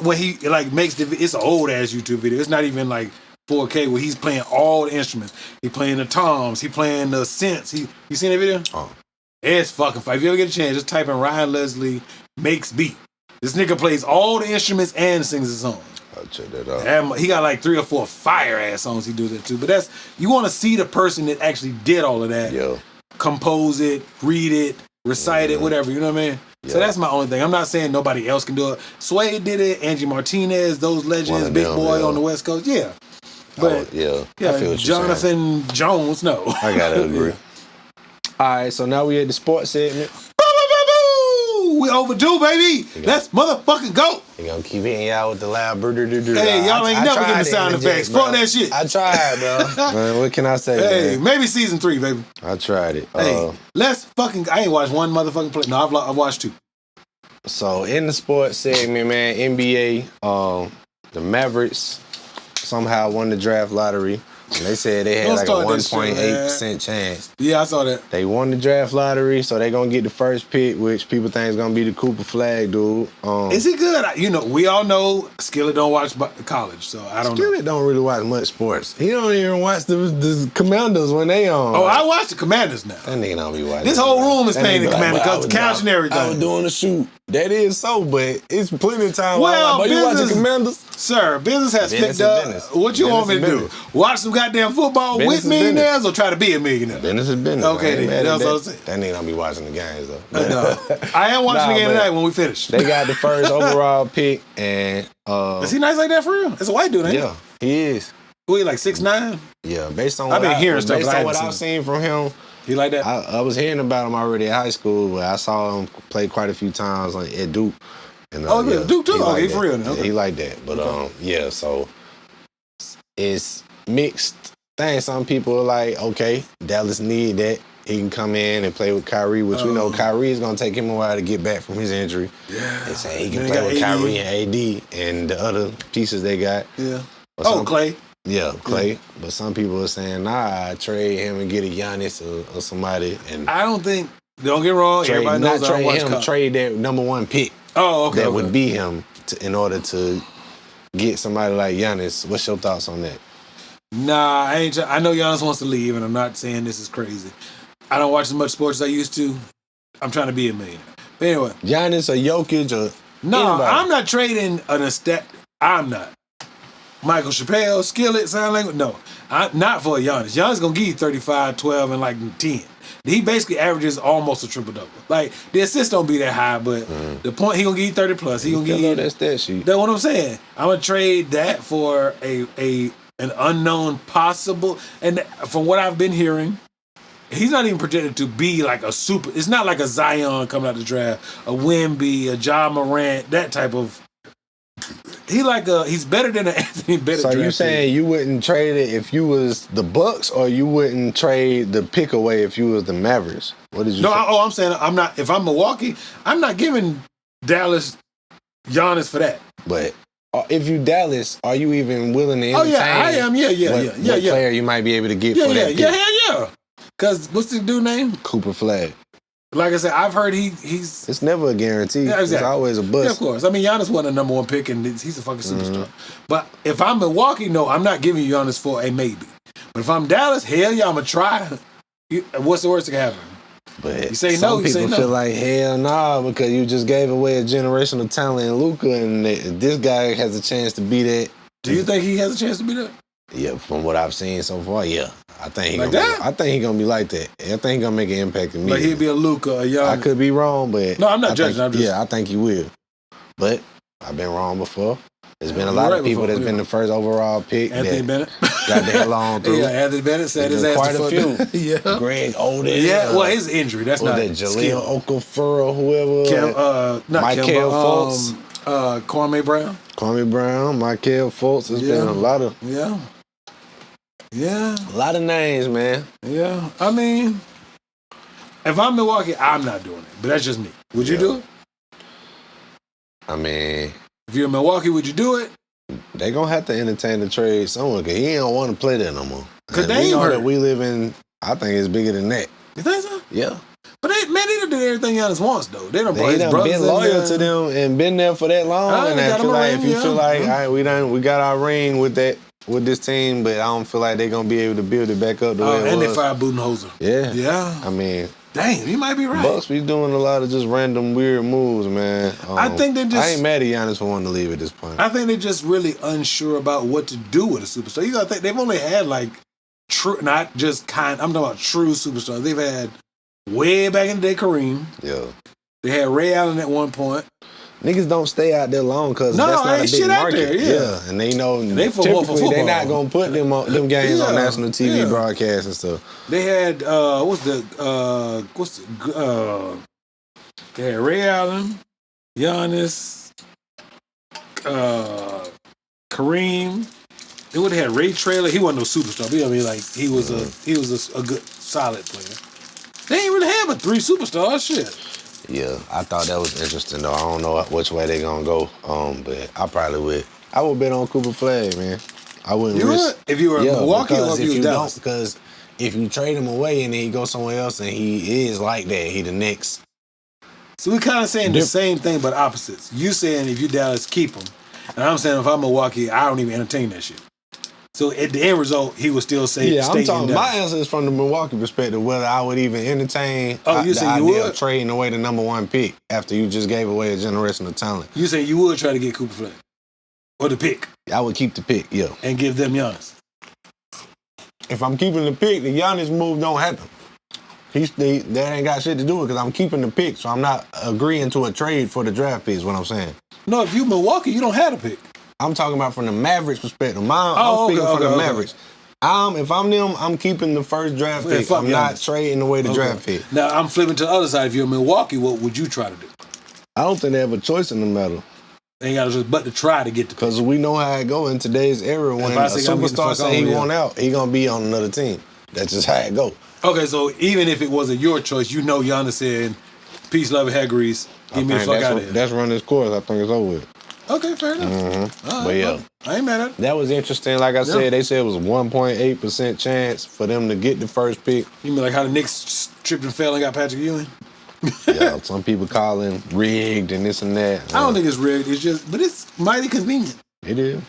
When he like makes it's an old ass YouTube video. It's not even like 4K where he's playing all the instruments. He playing the toms. He playing the synths. You seen that video? Oh. It's fucking fun. If you ever get a chance, just type in Ryan Leslie makes beat. This nigga plays all the instruments and sings a song. I'll check that out. He got like 3 or 4 fire ass songs he does that too. But you want to see the person that actually did all of that. Yo. Compose it, read it, recite it, whatever. You know what I mean? Yo. So that's my only thing. I'm not saying nobody else can do it. Sway did it. Angie Martinez, those legends, Big Boy on the West Coast. Yeah. But I feel what Jonathan Jones, no. I gotta agree. All right, so now we at the sports segment. We overdue, baby. Let's motherfucking go. You gonna keep hitting y'all with the loud Hey, y'all ain't never getting the sound effects. Fuck that shit. I tried, bro. Man, what can I say? Hey, maybe season 3, baby. I tried it. Hey, I ain't watched one motherfucking play. No, I've watched 2. So in the sports segment, man, NBA, the Mavericks. It's somehow won the draft lottery. And they said they had Don't like a start that shit, 1.8% chance. Yeah, I saw that. They won the draft lottery, so they're going to get the first pick, which people think is going to be the Cooper Flag dude. Is he good? You know, we all know Skillet don't watch college, so I don't know. Skillet don't really watch much sports. He don't even watch the Commanders when they on. Oh, I watch the Commanders now. That nigga don't be watching. This whole room is That paying the nigga be Commanders "Well, because the couch and everything. I was doing a shoot. That is so, but it's plenty of time. Well, But you watching business- Commanders? Sir, business has Business picked is up. business. What you want me to Business do? is business. Watch some goddamn football Business with is millionaires or try to be a millionaire? Business is business. Okay, I ain't then. mad at That's that. what I'm saying. That nigga don't be watching the games though. No. I am watching Nah, the game but tonight when we finish. They got the first overall pick, and Is he nice like that for real? It's a white dude, ain't yeah, he is. he? Who, he like 6'9"? Yeah, based on I've what been hearing stuff, based but I on what haven't I've seen from him, He like that? I was hearing about him already at high school, but I saw him play quite a few times at Duke. And, Oh, yeah, Duke too? he Okay, like for that. real then, okay. Yeah, he like that. But yeah, so it's mixed things. Some people are like, okay, Dallas need that. He can come in and play with Kyrie, which we know Kyrie is going to take him a while to get back from his injury. Yeah. They say he can Then they play got with AD. Kyrie and AD and the other pieces they got. Yeah. But Oh, some- Clay. Yeah, Clay. But some people are saying, nah, trade him and get a Giannis or somebody. And I don't think, don't get wrong, trade, everybody knows not I don't trade watch him, college. trade that number one pick Oh, okay. that okay. would be him in order to get somebody like Giannis. What's your thoughts on that? Nah, I know Giannis wants to leave, and I'm not saying this is crazy. I don't watch as much sports as I used to. I'm trying to be a millionaire. But anyway, Giannis or Jokic or no, anybody? I'm not trading an estate. I'm not. Michael Chappelle, Skillet, sign language. No, not for Giannis. Giannis gonna give you 35, 12, and like 10. He basically averages almost a triple double. Like the assists don't be that high, but the point he gonna give you 30 plus. He gonna give you. that stat sheet. That's what I'm saying. I'm gonna trade that for an unknown possible. And from what I've been hearing, he's not even projected to be like a super. It's not like a Zion coming out the draft, a Wemby, a Ja Morant, that type of. He's better than an Anthony Bennett. So you draft saying pick. you wouldn't trade it if you was the Bucks, or you wouldn't trade the pick away if you was the Mavericks? What did you No, say? I'm saying I'm not. If I'm Milwaukee, I'm not giving Dallas Giannis for that. But if you Dallas, are you even willing to Oh entertain? yeah, I am. what player you might be able to get Yeah, for yeah, that yeah, pick? hell yeah. Cause what's the dude name? Cooper Flag. Like I said, I've heard he's. It's never a guarantee. Yeah, exactly. It's always a Yeah, of bust. course. I mean, Giannis wasn't a number one pick, and he's a fucking Mm-hmm. superstar. But if I'm Milwaukee, no, I'm not giving you Giannis for a maybe. But if I'm Dallas, hell yeah, I'm gonna try. What's the worst that can happen? But You say no, some you say people no. feel like hell nah, because you just gave away a generational talent in Luka, and this guy has a chance to be that. Do you think he has a chance to be that? Yeah, from what I've seen so far, yeah. I think he Like gonna that? I think he gonna be like that. I think he gonna make an impact in me. Like he'd be a Luka, a Giannis. I could be wrong, but No, I'm not I judging, think- I'm just- yeah, I think he will. But I've been wrong before. There's been a You're lot right of people before, that's yeah. been the first overall pick Anthony that Bennett. got the hell on through. Yeah, Anthony Bennett said his There's ass quite to a foot. yeah. Greg Oden. Yeah, well, his injury. That's was not that Jaleel skill. Okafor, whoever. Not Michael Kemba, Fultz. Kwame Brown. Kwame Brown, Michael Fultz. There's Yeah. been a lot of names, man. Yeah. I mean, if I'm Milwaukee, I'm not doing it. But that's just me. Would you Yeah. do it? I mean, If you're in Milwaukee, would you do it? they gonna have to entertain the trade somewhere because he don't want to play there no more. 'Cause And they we ain't know hurt. that we live in. I think it's bigger than that. You think so? Yeah, But they done did everything Giannis wants, though. They done brought he his done brothers been in loyal there. to them and been there for that long. Oh, and they I got feel him a like ring, if you yeah. feel like Mhm. all right, we got our ring with this team, but I don't feel like they're gonna be able to build it back up the way it And they was. fired Budenholzer. Yeah, Yeah. I mean, Damn, you might be right. Bucks be doing a lot of just random weird moves, man. I think they just- I ain't mad at Giannis for wanting to leave at this point. I think they're just really unsure about what to do with a superstar. You gotta think they've only had like true, not just kind. I'm talking about true superstars. They've had way back in the day Kareem. Yeah. They had Ray Allen at one point. Niggas don't stay out there long because No, that's not a ain't big shit out market. there, yeah. And they know they for typically they football. not gonna put them games on Yeah, national TV yeah. broadcasts and stuff. They had they had Ray Allen, Giannis, Kareem. They would have had Ray Traylor. He wasn't no superstar. But I mean, like he was a good solid player. They ain't really have but 3 superstars. Shit. Yeah, I thought that was interesting though. I don't know which way they gonna go. But I probably would. I would bet on Cooper Flag, man. I wouldn't You risk. would? If you were in Milwaukee or if you was Dallas? Because if you trade him away and then he goes somewhere else and he is like that, he the next. So we're kind of saying the same thing, but opposites. You saying if you Dallas, keep him. And I'm saying if I'm Milwaukee, I don't even entertain that shit. So at the end result, he would still say, Yeah, stay I'm talking. in My Dallas. answer is from the Milwaukee perspective, whether I would even entertain Oh, you the say you idea would? of trading away the number 1 pick after you just gave away a generation of talent. You say you would try to get Cooper Flag or the pick I would keep the pick, yeah. and give them Giannis. If I'm keeping the pick, the Giannis move don't happen. That ain't got shit to do with it because I'm keeping the pick, so I'm not agreeing to a trade for the draft pick is what I'm saying. No, if you Milwaukee, you don't have a pick. I'm talking about from the Mavericks perspective. I'm okay, speaking from okay, the okay. Mavericks. If I'm them, I'm keeping the first draft Yeah, pick. fuck I'm not Giannis. trading away the Okay. draft pick. Now, I'm flipping to the other side. If you're Milwaukee, what would you try to do? I don't think they have a choice in the matter. They ain't got to just but to try to get the pick. Because we know how it go in today's era. When If a I say I'm getting the superstar fuck say he on, yeah. want out, he gonna be on another team. That's just how it go. Okay, so even if it wasn't your choice, you know Giannis said, peace, love, and hair grease. Get me the fuck out of here. That's running his course. I think it's over with. Okay, fair enough. Mm-hmm. All right, But yeah, well, I ain't mad at it. that was interesting. Like I said, they said it was a 1.8% chance for them to get the first pick. You mean like how the Knicks tripped and fell and got Patrick Ewing? Yeah, some people calling rigged and this and that. I don't think it's rigged. It's just, but it's mighty convenient. It is.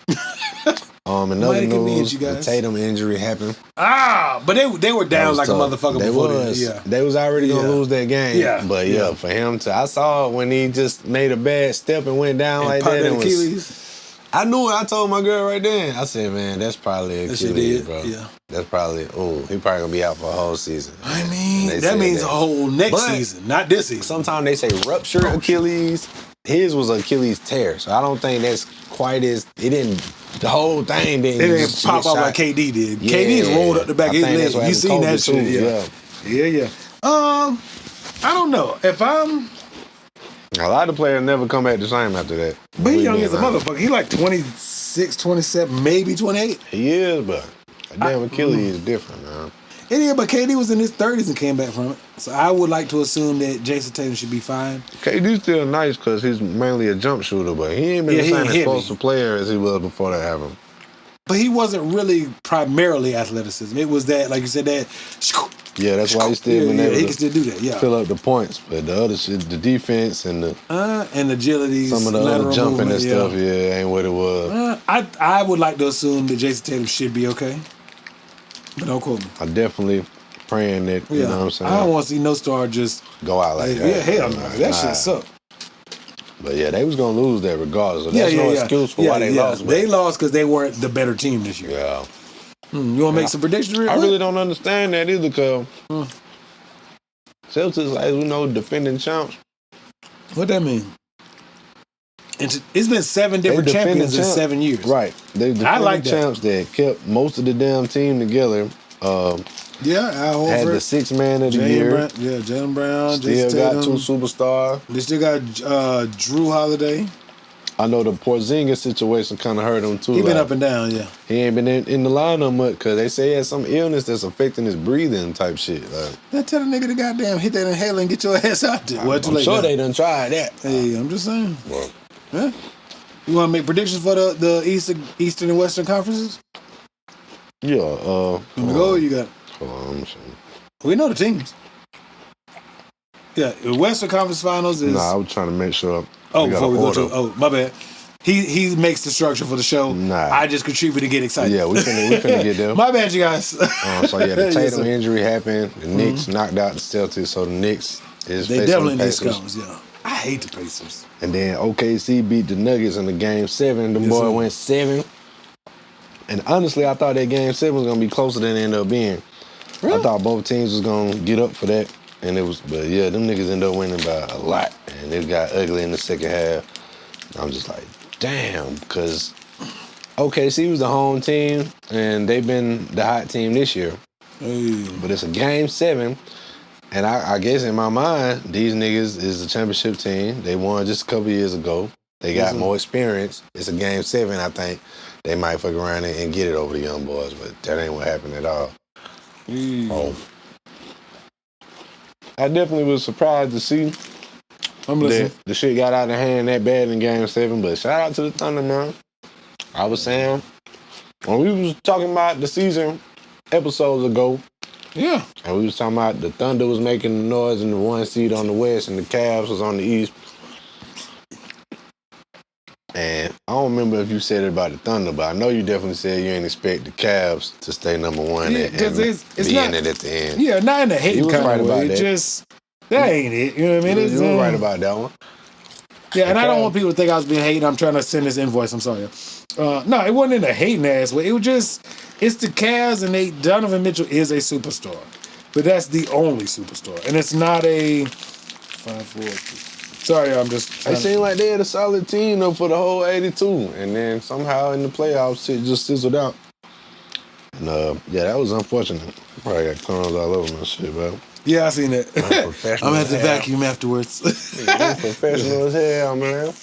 Another Mighty convenient, news, you the guys. Tatum injury happened. But they were That down was like tough. a motherfucker They before was. that. Yeah. They was already gonna Yeah. lose that game. Yeah. But Yeah. for him to, I saw it when he just made a bad step and went down And like popped that. that And was, Achilles. I knew it. I told my girl right then. I said, man, that's probably That shit Achilles, did, bro. yeah. That's probably, he probably gonna be out for a whole season. I And mean, they that said means a whole next But season, not this season. Sometimes they say ruptured Achilles. His was Achilles tear, so I don't think that's quite as, the whole thing didn't It didn't just pop get off shot. like KD did. Yeah. KD's rolled up the back I of think his that's what leg. You seen happened that to Kobe, shit? too, Yeah. I don't know. If I'm, A lot of players never come back the same after that. but he We young being as a honest. motherfucker. He like 26, 27, maybe 28. He is, but a damn Achilles is different, man. Yeah, but KD was in his 30s and came back from it. So I would like to assume that Jason Tatum should be fine. KD's still nice because he's mainly a jump shooter, but he ain't been Yeah, the he same ain't heavy. explosive player as he was before that happened. But he wasn't really primarily athleticism. It was that, like you said, that. Yeah, that's why he's still been he able can to still do that. Yeah. fill up the points. But the other shit, the defense and the And agility, some of the other jumping and stuff, ain't what it was. I would like to assume that Jason Tatum should be okay. But don't quote me. I definitely praying that, you know what I'm saying, I don't want to see no star just. go out like that. Yeah, hell no. That shit sucked. But yeah, they was going to lose that regardless. So that's no excuse for why they lost. but- They lost because they weren't the better team this year. Yeah. You want to make some predictions real I quick? really don't understand that either, because Celtics, as we know, defending champs. What that mean? It's been 7 They different defending champions in champ- 7 years. Right. They defending like that. champs that kept most of the damn team together. Yeah, Al Had the Horford, 6th man of the year. Jalen Brown, Still Jason got Tatum. 2 superstars. They still got Drew Holiday. I know the Porzingis situation kind of hurt him too. He been like, up and down, yeah. he ain't been in the lineup much because they say he has some illness that's affecting his breathing type shit. Like, Now tell the nigga to goddamn hit that inhaler and get your ass out there. Well, too I'm late sure now. they done tried that. Hey, I'm just saying. Well, Huh? You want to make predictions for the Eastern and Western conferences? yeah. You want to go or you got? Hold on, let me see. We know the teams. Yeah, the Western Conference Finals is. Nah, I was trying to make sure. Oh, got before we an go to, order. oh, my bad. He makes the structure for the show. Nah. I just contribute to get excited. Yeah, we finna get there. My bad, you guys. So yeah, the Yes, Tatum sir. injury happened. The Knicks knocked out the Celtics, so the Knicks is They facing definitely the need Pacers. scums, yeah. I hate the Pacers. And then OKC beat the Nuggets in the game 7. The Yes, boy sir. went 7. And honestly, I thought that game 7 was gonna be closer than it ended up being. Really? I thought both teams was gonna get up for that, and it was. But yeah, them niggas ended up winning by a lot, and it got ugly in the second half. I'm just like, damn, because OKC was the home team, and they've been the hot team this year. Hey. But it's a game 7, and I guess in my mind, these niggas is a championship team. They won just a couple years ago. They got more experience. It's a game 7, I think. They might fuck around and get it over the young boys, but that ain't what happened at all. Oh. I definitely was surprised to see I'm that listening. the shit got out of hand that bad in game 7, but shout out to the Thunder, man. I was saying, When we was talking about the season episodes ago, Yeah. and we was talking about the Thunder was making the noise in the 1 seed on the West and the Cavs was on the East. And I don't remember if you said it about the Thunder, but I know you definitely said you ain't expect the Cavs to stay number one Yeah, and 'cause it's be not- in it at the end. Yeah, not in a hating You was kind right of about way. that. Just that ain't it. You know what I mean? You were right about that one. Yeah, and I don't Okay. want people to think I was being hating. I'm trying to send this invoice. I'm sorry. No, it wasn't in a hating ass way. It was just, it's the Cavs and Donovan Mitchell is a superstar. But that's the only superstar. And it's not a 5-4. Sorry, I'm just It trying seemed like they had a solid team though for the whole 82, and then somehow in the playoffs it just sizzled out. And yeah, that was unfortunate. Probably got crumbs all over my shit, bro. Yeah, I seen that. Professional I'm gonna have to as hell. vacuum afterwards. I'm professional as hell, man.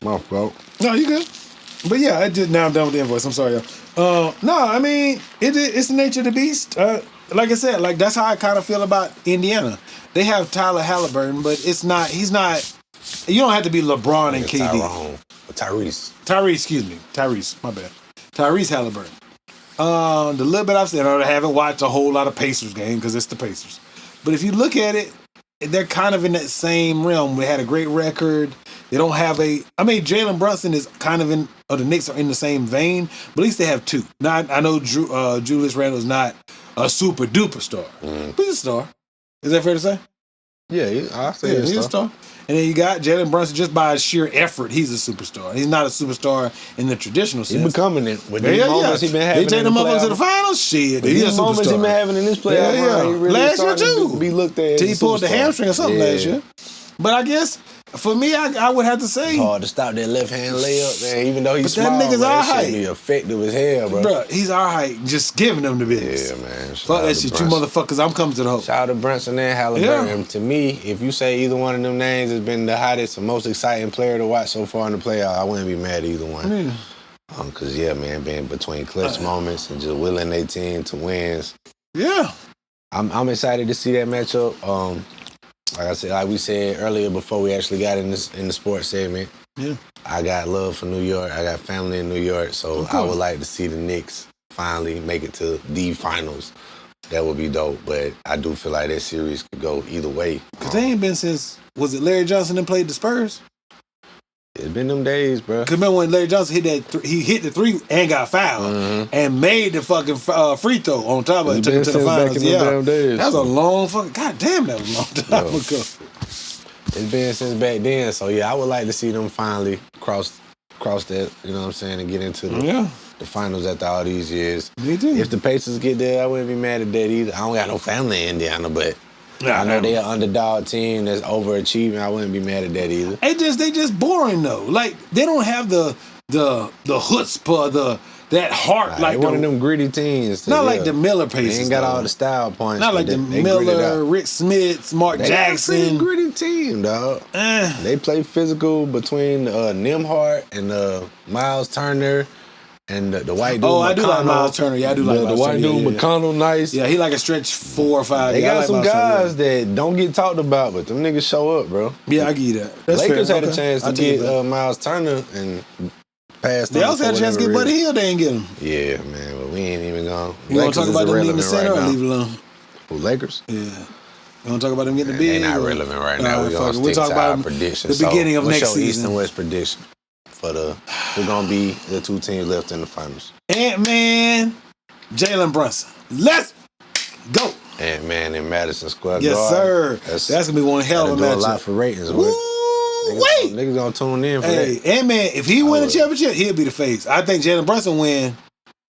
My fault. No, you good. But yeah, I did. Now I'm done with the invoice. I'm sorry, y'all. No, I mean it's the nature of the beast. Like I said, like that's how I kind of feel about Indiana. They have Tyler Halliburton, but it's not. He's not. You don't have to be LeBron and KD. Tyrese. My bad. Tyrese Halliburton. The little bit I've seen, I haven't watched a whole lot of Pacers game because it's the Pacers. But if you look at it, they're kind of in that same realm. They had a great record. They don't have Jalen Brunson is kind of the Knicks are in the same vein, but at least they have two. Now, I know Julius Randle is not a super duper star, but he's a star. Is that fair to say? Yeah, I say He's a star. And then you got Jalen Brunson, just by sheer effort, he's a superstar. He's not a superstar in the traditional sense. He's becoming it. With these moments he been having He take in the the motherfuckers to the playoffs. finals. Shit, he's a These moments he superstar. been having in this playoff run, he really last year starting too. to be looked at. Till he as a pulled the superstar. hamstring or something last year. But I guess for me, I would have to say, Hard to stop that left hand layup, man. Even though he's But that small, nigga's man, our that shit height. be effective as hell, bro. bro, he's all right. Just giving them the business. Yeah, man. Fuck that shit, you motherfuckers. I'm coming to the hope. Shout out to Brunson and Halliburton. Yeah. To me, if you say either one of them names has been the hottest or most exciting player to watch so far in the playoff, I wouldn't be mad at either one. Cause yeah, man, being between clutch moments and just willing their team to wins. Yeah. I'm excited to see that matchup. Like I said, like we said earlier before we actually got in the sports segment. Yeah. I got love for New York. I got family in New York, so I would like to see the Knicks finally make it to the finals. That would be dope, but I do feel like that series could go either way. Cause they ain't been since, was it Larry Johnson that played the Spurs? It's been them days, bro. Cause remember when Larry Johnson hit that, he hit the three and got fouled and made the fucking free throw on top of it, took it to the finals. Damn days. That was a long fucking, god damn, that was a long time ago. It's been since back then, so yeah, I would like to see them finally cross that, you know what I'm saying, and get into the finals after all these years. Me too. If the Pacers get there, I wouldn't be mad at that either. I don't got no family in Indiana, but I know they're an underdog team that's overachieving. I wouldn't be mad at that either. They just boring though. Like they don't have the chutzpah, that heart like one of them gritty teams. Not like the Miller Pacers. They ain't got though. all the style points. Not like but the they grit it Miller, out. Rick Smiths, Mark They got a Jackson. pretty gritty team, dog. They play physical between Nimhart and Miles Turner and the white dude. I do like Miles Turner. Yeah, I do like the Miles white Turner. dude, Yeah. McConnell, nice. Yeah, he like a stretch 4 or 5. They Yeah, I got like some Miles Turner, guys that don't get talked about, but them niggas show up, bro. Yeah, I give you that. That's Lakers fair. had a Okay. chance to I'll take get that. Miles Turner and passed. They also had a chance to get Buddy Hill. They ain't get him. Yeah, man, but we ain't even gone. You want to talk about them needing the center or leave it alone? Who, Lakers? Yeah. You want to talk about them getting the They big? not or- relevant right All now. right, We're going fuck it. to We'll stick talk to about our them predictions. the beginning of what's next your season. East and West prediction for who's going to be the two teams left in the finals? Ant-Man, Jalen Brunson. Let's go. Ant-Man in Madison Square Yes, Garden. sir. That's going to be one hell of a do a lot matchup. for ratings. Woo, wait. Niggas going to tune in for Hey, that. Ant-Man, if he win a championship, he'll be the face. I think Jalen Brunson win,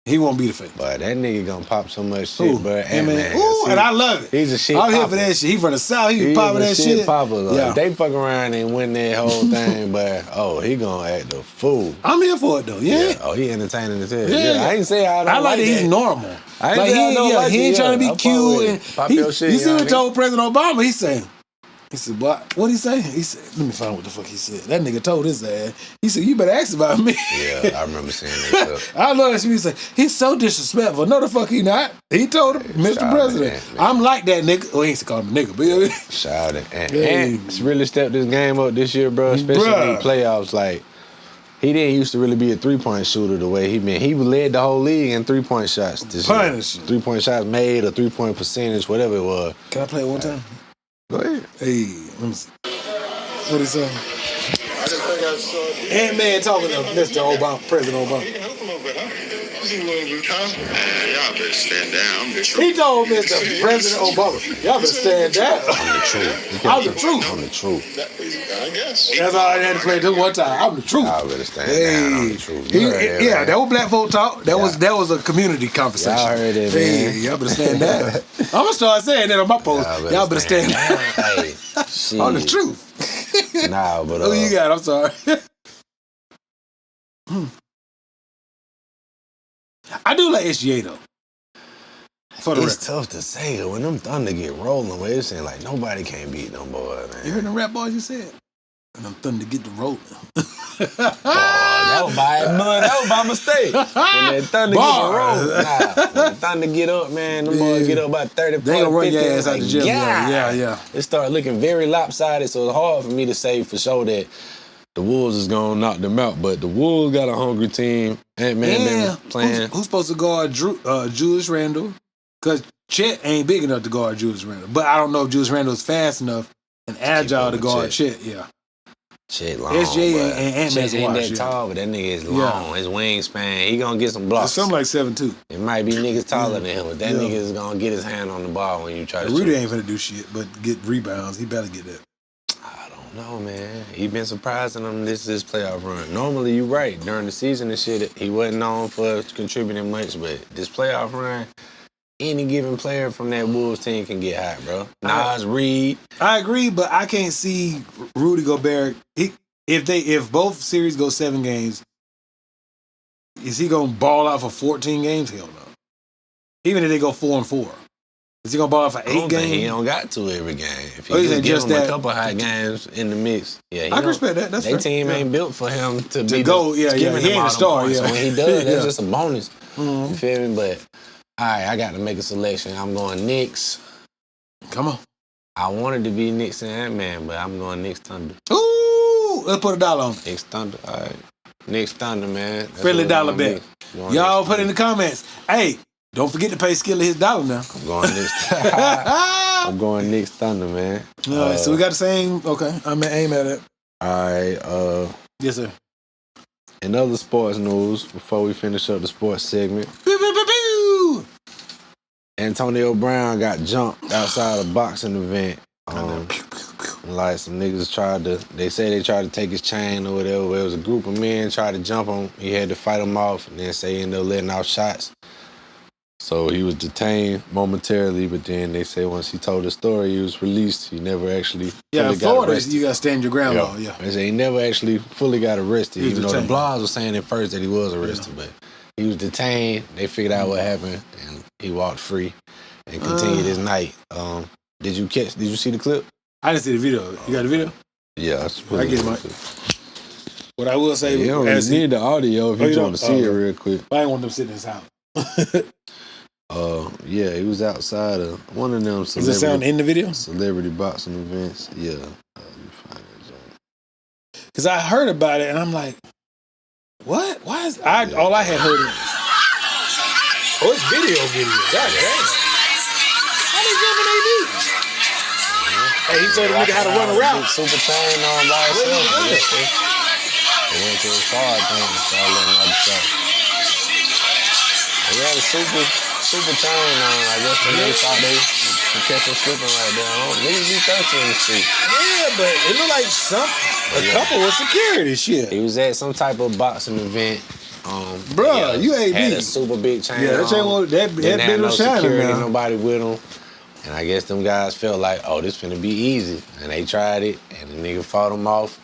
he won't be the face. But that nigga going to pop so much shit, bro. Ant-Man. Ooh, and I love it. He's a shit I'm here popper. for that shit. He from the South. He be He's popping a that shit. popper. Like, Yeah. They fuck around and win that whole thing, but he gonna act a fool. I'm here for it, though. Yeah. Oh, he entertaining as hell. Yeah. I ain't say I don't I like that he's normal. I ain't Like say I he, don't yeah, like he it, ain't trying to yeah. be I cute. fuck with And it. Pop he, your shit, you see young what nigga. told President Obama? He said, what he say? He said, let me find what the fuck he said. That nigga told his ass. He said, you better ask about me. Yeah, I remember seeing that stuff. I love that shit. He said, he's so disrespectful. No, the fuck he not. He told him, Mr. shout out President, to that, I'm like that nigga. Well, he ain't to call him a nigga, but yeah. Shout it. And Hey. Ant's really stepped this game up this year, bro. Especially in the playoffs. Like, He didn't used to really be a 3-point shooter the way he been. He led the whole league in 3-point shots this year. 3-point shots made or 3-point percentage, whatever it was. Can I play it one time? Go ahead. Hey, let me see. What he say? Ant-Man talking to Mr. Obama, President Obama. Y'all better stand down. I'm the truth. He told Mr. President Obama, y'all better stand down. I'm the truth. I'm the truth. I'm the truth. I guess. That's all I had to play this one time. I'm the truth. Y'all better stand down. I'm the truth. Yeah, that was black folk talk. That was a community conversation. Y'all heard it, man. Y'all better stand down. I'm gonna start saying that on my post. Y'all better stand down. Hey, On the truth. Nah, but Who you got? I'm sorry. I do like SGA though. For the it's record. tough to say when them Thunder get rolling. But it seems like nobody can beat them boys, man. You heard the rap boys you said? And them Thunder get the rolling. That was by mistake. When that Thunder get the roll, when the Thunder get up, man, them boys get up about 30, 40, They gonna run 50. your ass out the gym. Yeah. It started looking very lopsided, so it's hard for me to say for sure that the Wolves is gonna knock them out. But the Wolves got a hungry team. Ant-Man been playing. Who's supposed to guard Julius Randle? Because Chet ain't big enough to guard Julius Randle. But I don't know if Julius Randle is fast enough and agile to guard Chet. Yeah. Chet long. SJ and Ant-Man's Chet ain't watch, that tall, but that nigga is long. His wingspan, he gonna get some blocks. Something like 7'2". It might be niggas taller than him, but that nigga is gonna get his hand on the ball when you try to shoot. Rudy ain't finna do shit, but get rebounds. He better get that. I don't know, man. He been surprising them this playoff run. Normally, you right. During the season and shit, he wasn't known for contributing much, but this playoff run, any given player from that Wolves team can get hot, bro. Nas, Reed. I agree, but I can't see Rudy Gobert. If both series go 7 games, is he gonna ball out for 14 games? Hell no. Even if they go 4-4, is he gonna ball out for 8 games? He don't got to every game. If he just give him that, a couple hot games in the mix, yeah, I can respect that. That's their fair. team ain't built for him to be go. He ain't a star. So when he does, that's just a bonus. Mm-hmm. You feel me? But all right, I got to make a selection. I'm going Knicks. Come on. I wanted to be Knicks and Ant-Man, but I'm going Knicks Thunder. Ooh, let's put $1 on it. Knicks Thunder, all right. Knicks Thunder, man. That's Friendly what dollar I'm bet. gonna be. Y'all put in the comments. Hey, don't forget to pay Skillet his $1 now. I'm going Knicks. I'm going Knicks Thunder, man. All right, so we got the same. Okay, I'm gonna aim at it. All right. Yes, sir. In other sports news, before we finish up the sports segment, Pew, pew, pew, pew. Antonio Brown got jumped outside a boxing event. Like some niggas they say they tried to take his chain or whatever. There was a group of men tried to jump him. He had to fight them off, and then say he ended up letting out shots. So he was detained momentarily, but then they say once he told the story, he was released. He never actually fully in got Florida, arrested. you got to stand your ground law. Yeah. They say he never actually fully got arrested. He was Even though the detained. blogs were saying at first that he was arrested, but he was detained. They figured out what happened, and he walked free and continued his night. Did you see the clip? I didn't see the video. You got the video? Yeah, I get it, Mike. What I will say, you don't really need the audio if you you just want to see it don't? real quick. I ain't want them sitting in his house. Yeah, he was outside of one of them Does it sound in the video? celebrity boxing events. Yeah. Let me find it, John. Because I heard about it and I'm like, what? Why is all I had heard is, oh, it's video. God damn. How they jumping AD? Hey, he told the nigga how to run around. Super chain on by himself. They went to his hard thing and started letting out the shot. They had a super chain on. I guess the niggas thought they could catch him slipping right there. Niggas be thirsty in the street. Yeah, but it looked like a couple with security shit. He was at some type of boxing event. Bruh, you AB. Had a super big chain Yeah, that chain on. that Didn't have big no was shining security, now. nobody with him. And I guess them guys felt like, oh, this finna be easy. And they tried it, and the nigga fought him off.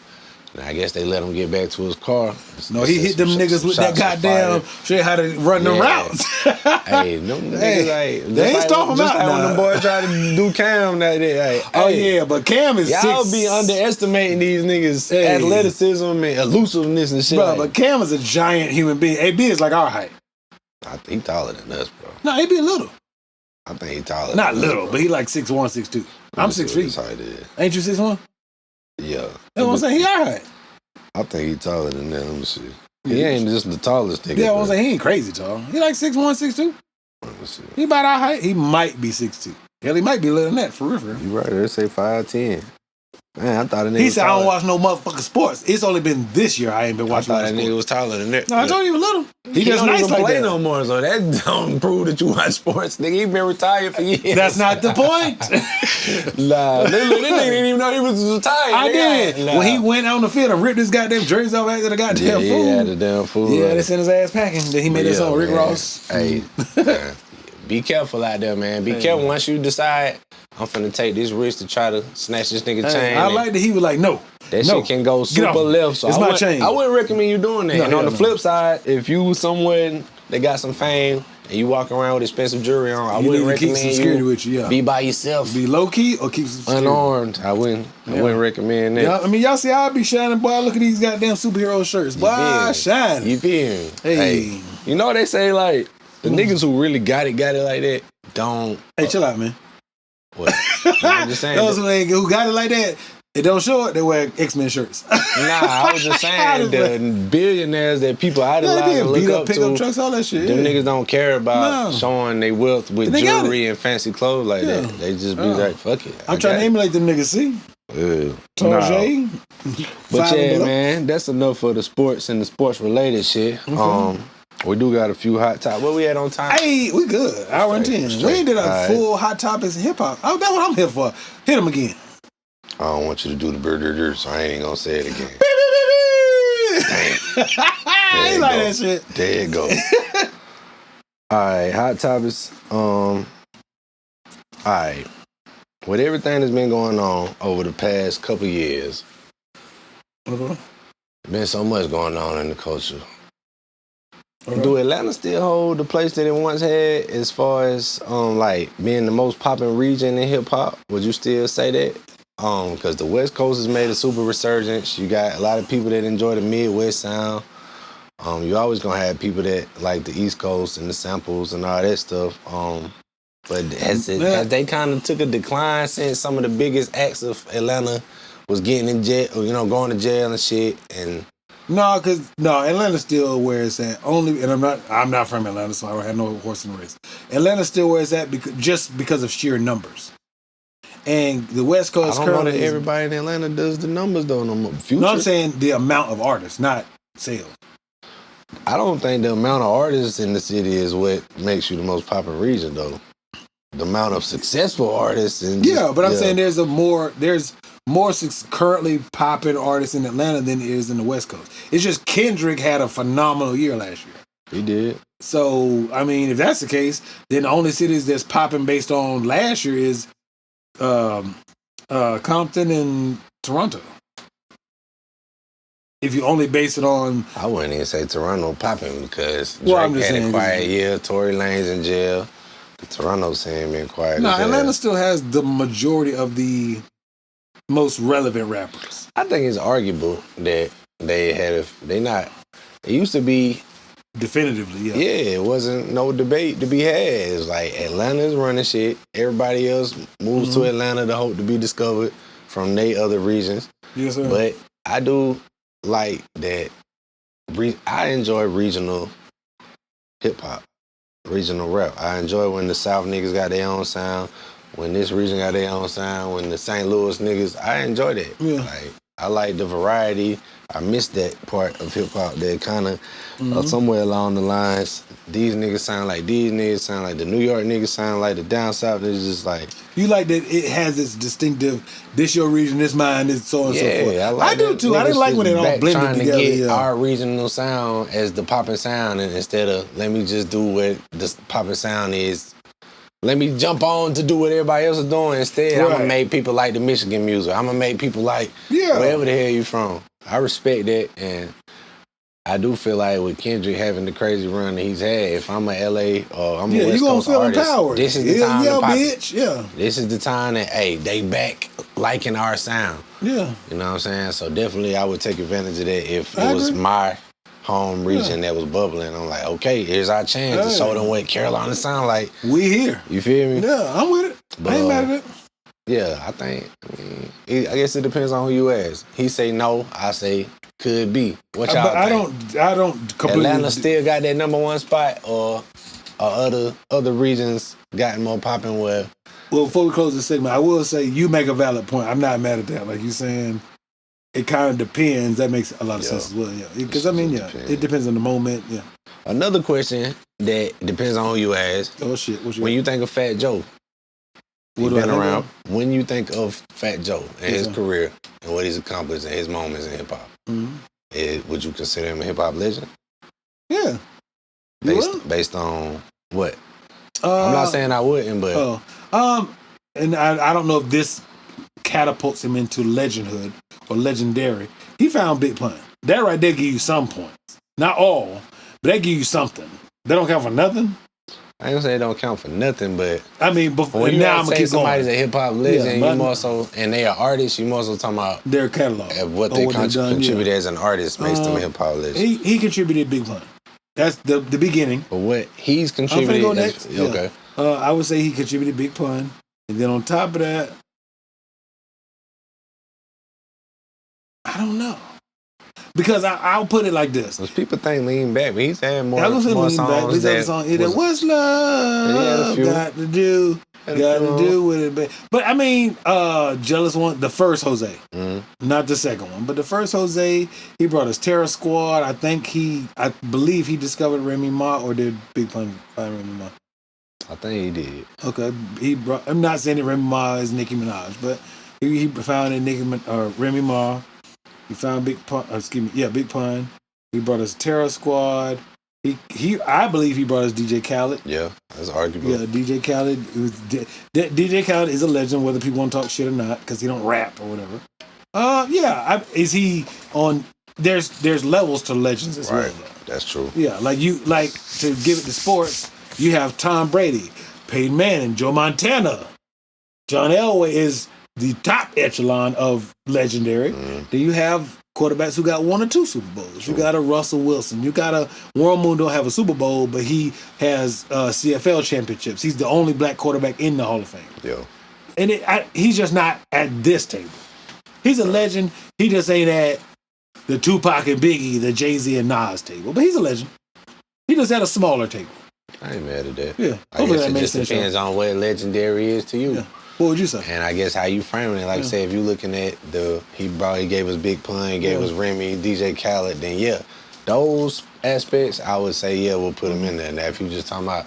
And I guess they let him get back to his car. No, he hit them niggas with that goddamn shit how to run them routes. Hey, them niggas, Hey, like, they ain't stomping him out like when now. the boy tried to do Cam that day. Oh Hey, yeah, but Cam is y'all six. be underestimating these niggas' Hey. athleticism and elusiveness and shit. Bro, like, but Cam is a giant human being. AB is like our height. I think he taller than us, bro. No, AB a little. I think he taller. Not than us, little, bro. but he like 6'1", 6'2". I'm 6 feet. That's how it is. Ain't you 6'1"? Yeah. That's what I'm saying. He all right. I think he taller than that. Let me see. He ain't just the tallest nigga. Yeah, I was like, he ain't crazy tall. He like 6'1", 6'2". Let me see. He about our height. He might be 6'2". Hell, he might be little than that for real. You right. They say 5'10". Man, I thought a nigga. He said, taller. I don't watch no motherfucking sports. It's only been this year I ain't been I watching thought no that nigga sports. was taller than that. No, I told you he was little. He just don't nice even like play that. no more, so that don't prove that you watch sports, nigga. He been retired for years. That's not the point. Nah, this nigga didn't even know he was retired. I nigga. did. Nah. When he went on the field and ripped his goddamn jersey off after the goddamn yeah, food. he had the damn food. Yeah, right. they sent his ass packing. Then he made that song with Rick man. Ross. Hey, man, be careful out there, man. Be careful once you decide I'm finna take this risk to try to snatch this nigga chain. I like that he was like, no. That no. shit can go Get super off. left. So It's I my wouldn't- chain. I wouldn't recommend you doing that. No, and on hell the no. flip side, if you someone that got some fame and you walk around with expensive jewelry on, I You wouldn't need to keep recommend some security with you, yeah. be by yourself, Be low key or keep some security. unarmed. I wouldn't recommend that. Yeah, I mean, y'all see how I be shining, boy. Look at these goddamn superhero shirts. Boy, I shine. You feel me? Hey. You know what they say, like, the niggas who really got it like that, don't. Hey, chill out, man. What? I'm just saying. Those who got it like that, it don't show it, they wear X-Men shirts. Nah, I was just saying the billionaires that people idolize and look beat up up pickup to, trucks, all that shit. them yeah. niggas don't care about No. showing their wealth with They got jewelry and fancy clothes like Yeah. that. They just be Yeah. like, fuck it. I'm trying to emulate them niggas, see? Tarjay. But Five and yeah, below. man, that's enough for the sports and the sports related shit. We do got a few hot topics. What we had on time? Hey, we good. Hour and 10. We ain't did a Alright. full hot topics and hip hop. Oh, that's what I'm here for. Hit them again. I don't want you to do the bird, so I ain't even gonna say it again. I ain't like that shit. There you go. All right, hot topics. All right. With everything that's been going on over the past couple years, been so much going on in the culture. Do Atlanta still hold the place that it once had as far as like being the most popping region in hip hop? Would you still say that? Because the West Coast has made a super resurgence. You got a lot of people that enjoy the Midwest sound. You always gonna have people that like the East Coast and the samples and all that stuff. But has they kind of took a decline since some of the biggest acts of Atlanta was getting in jail, or, going to jail and shit? And No, Atlanta's still where it's at. Only, and I'm not from Atlanta, so I don't have no horse in the race. Atlanta's still where it's at because of sheer numbers. And the West Coast I don't know currently that everybody in Atlanta does the numbers though. Future? No, I'm saying the amount of artists, not sales. I don't think the amount of artists in the city is what makes you the most popular region though. The amount of successful artists and But I'm saying there's more currently popping artists in Atlanta than there is in the West Coast. It's just Kendrick had a phenomenal year last year. He did. So I mean, if that's the case, then the only cities that's popping based on last year is Compton and Toronto. If you only base it on, I wouldn't even say Toronto popping because Drake Well, I'm just had a saying, quiet year. Tory Lane's in jail. The Toronto scene been quiet. no, as hell. Atlanta still has the majority of the most relevant rappers. I think it's arguable that it used to be, Definitively, yeah. it wasn't no debate to be had. It's like Atlanta's running shit. Everybody else moves to Atlanta to hope to be discovered from their other regions. Yes, sir. But I do like that. I enjoy regional hip hop, regional rap. I enjoy when the South niggas got their own sound, when this region got their own sound, when the St. Louis niggas. I enjoy that. Yeah. Like, I like the variety. I miss that part of hip hop that kind of somewhere along the lines. These niggas sound like these niggas sound like the New York niggas sound like the down south. It's just like You like that it has its distinctive, this your region, this mine, this so and so forth. I like do that too. I niggas didn't like when it is all back blended trying together. to get Yeah. our regional sound as the popping sound, and instead of let me just do what the popping sound is. Let me jump on to do what everybody else is doing. Instead, I'm gonna make people like the Michigan music. I'm gonna make people like wherever the hell you from. I respect that, and I do feel like with Kendrick having the crazy run that he's had, if I'm a LA or I'm a West you gonna Coast feel artist, empowered. this is the time to pop it. bitch. Yeah. This is the time that they back liking our sound. Yeah. You know what I'm saying? So definitely I would take advantage of that if I it was agree. my home region that was bubbling. I'm like, okay, here's our chance to show them what Carolina sound like. We here. You feel me? Yeah, I'm with it. But, I ain't mad at it. Yeah, I guess it depends on who you ask. He say no, I say could be. What y'all But think? I don't completely. Atlanta still got that number one spot, or other regions gotten more popping where? Well, before we close this segment, I will say you make a valid point. I'm not mad at that. Like you saying, it kind of depends. That makes a lot of sense as well. Yeah, because it depends on the moment. Yeah. Another question that depends on who you ask. Oh shit! What When you think of Fat Joe, he's been around. When you think of Fat Joe and his career and what he's accomplished and his moments in hip hop, would you consider him a hip hop legend? Yeah. Based on what? I'm not saying I wouldn't, but and I don't know if this catapults him into legendhood or legendary. He found Big Pun. That right there give you some points, not all, but they give you something. They don't count for nothing. I ain't gonna say it don't count for nothing, but I mean, before when you now I'm gonna say keep somebody's going. a hip hop legend, Yeah, you more so, and they are artists, you more so talking about their catalog, what they contribute as an artist makes them a hip hop legend. He contributed Big Pun. That's the beginning. But what he's contributed, I'm finna go next. Okay. I would say he contributed Big Pun, and then on top of that, I don't know. Because I'll put it like this. Because people think Lean Back, but he's had more songs. He's had a song. What's love got to do? Got to do with it. But I mean, Jealous One, the first Jose. Not the second one. But the first Jose, he brought us Terror Squad. I believe he discovered Remy Ma, or did Big Pun find Remy Ma? I think he did. Okay. I'm not saying that Remy Ma is Nicki Minaj, but he found that Remy Ma. He found Big Pun. Big Pun. He brought us Terror Squad. I believe he brought us DJ Khaled. Yeah, that's arguable. Yeah, DJ Khaled. DJ Khaled is a legend, whether people want to talk shit or not, because he don't rap or whatever. Is he on? There's levels to legends as well. Though. That's true. Yeah, to give it to sports, you have Tom Brady, Peyton Manning, Joe Montana, John Elway is the top echelon of legendary. Then you have quarterbacks who got 1 or 2 Super Bowls. You got a Russell Wilson. You got a Warren Moon don't have a Super Bowl, but he has CFL championships. He's the only black quarterback in the Hall of Fame. Yeah. And he's just not at this table. He's a legend. He just ain't at the Tupac and Biggie, the Jay-Z and Nas table. But he's a legend. He just at a smaller table. I ain't mad at that. Yeah. I guess it just depends on what legendary is to you. Yeah. What would you say? And I guess how you framing it, like say if you looking at he gave us Big Pun, he gave us Remy, DJ Khaled, then those aspects I would say we'll put him in there. Now if you just talking about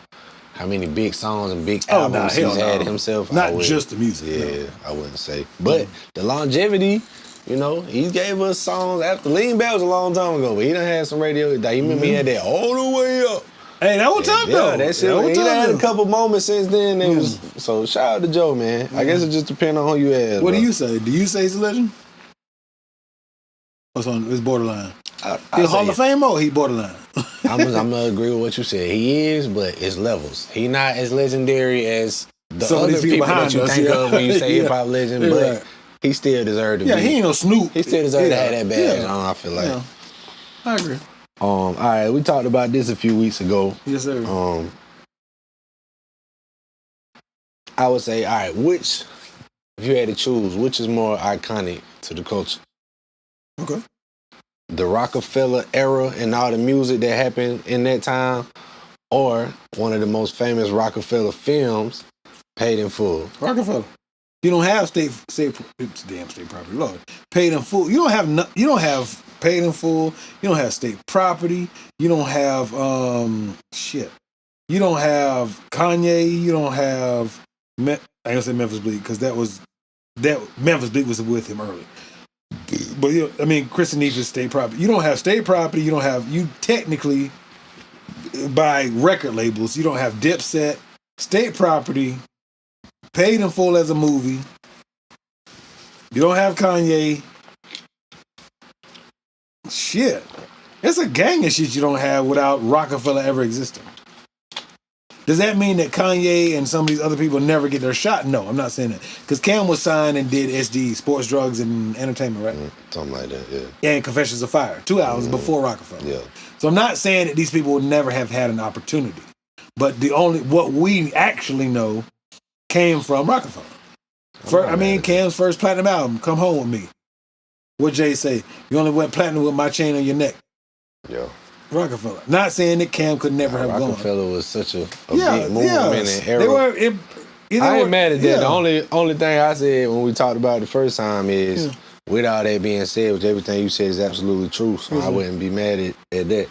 how many big songs and big albums he's had himself, not just the music. Yeah, I wouldn't say. But the longevity, he gave us songs after Lean Back was a long time ago, but he done had some radio. You remember he had that All the Way Up. Hey, that was tough though. That shit. He done had a couple moments since then. So shout out to Joe, man. I guess it just depends on who you ask. What do you say? Do you say he's a legend? It's borderline. He's Hall of Fame or he borderline? I'm gonna agree with what you said. He is, but it's levels. He not as legendary as the Some other of these people that you think of when you say hip hop legend, but he still deserved to be. Yeah, he ain't no Snoop. He still deserved to have that badge on, I feel like. Yeah. I agree. All right, we talked about this a few weeks ago. Yes, sir. I would say, all right, if you had to choose, which is more iconic to the culture? Okay. The Rockefeller era and all the music that happened in that time, or one of the most famous Rockefeller films, Paid in Full? Rockefeller. You don't have state property. Lord, Paid in Full. You don't have Paid in Full. You don't have state property. You don't have You don't have Kanye. You don't have I ain't gonna say Memphis Bleak because Memphis Bleak was with him early. But Chris and Neef's state property. You don't have state property. You technically by record labels. You don't have Dipset, state property, Paid in Full as a movie. You don't have Kanye. Shit. It's a gang of shit you don't have without Rockefeller ever existing. Does that mean that Kanye and some of these other people never get their shot? No, I'm not saying that. Because Cam was signed and did SD, Sports, Drugs, and Entertainment, right? Something like that, yeah. And Confessions of Fire, 2 albums before Rockefeller. Yeah. So I'm not saying that these people would never have had an opportunity. But what we actually know came from Rockefeller. Cam's first platinum album, Come Home With Me. What Jay say? You only went platinum with my chain on your neck. Yeah. Rockefeller. Not saying that Cam could never have gone. Rockefeller was such a big movement and era. They were. I ain't mad at that. The only thing I said when we talked about it the first time is, with all that being said, which everything you said is absolutely true, so I wouldn't be mad at that.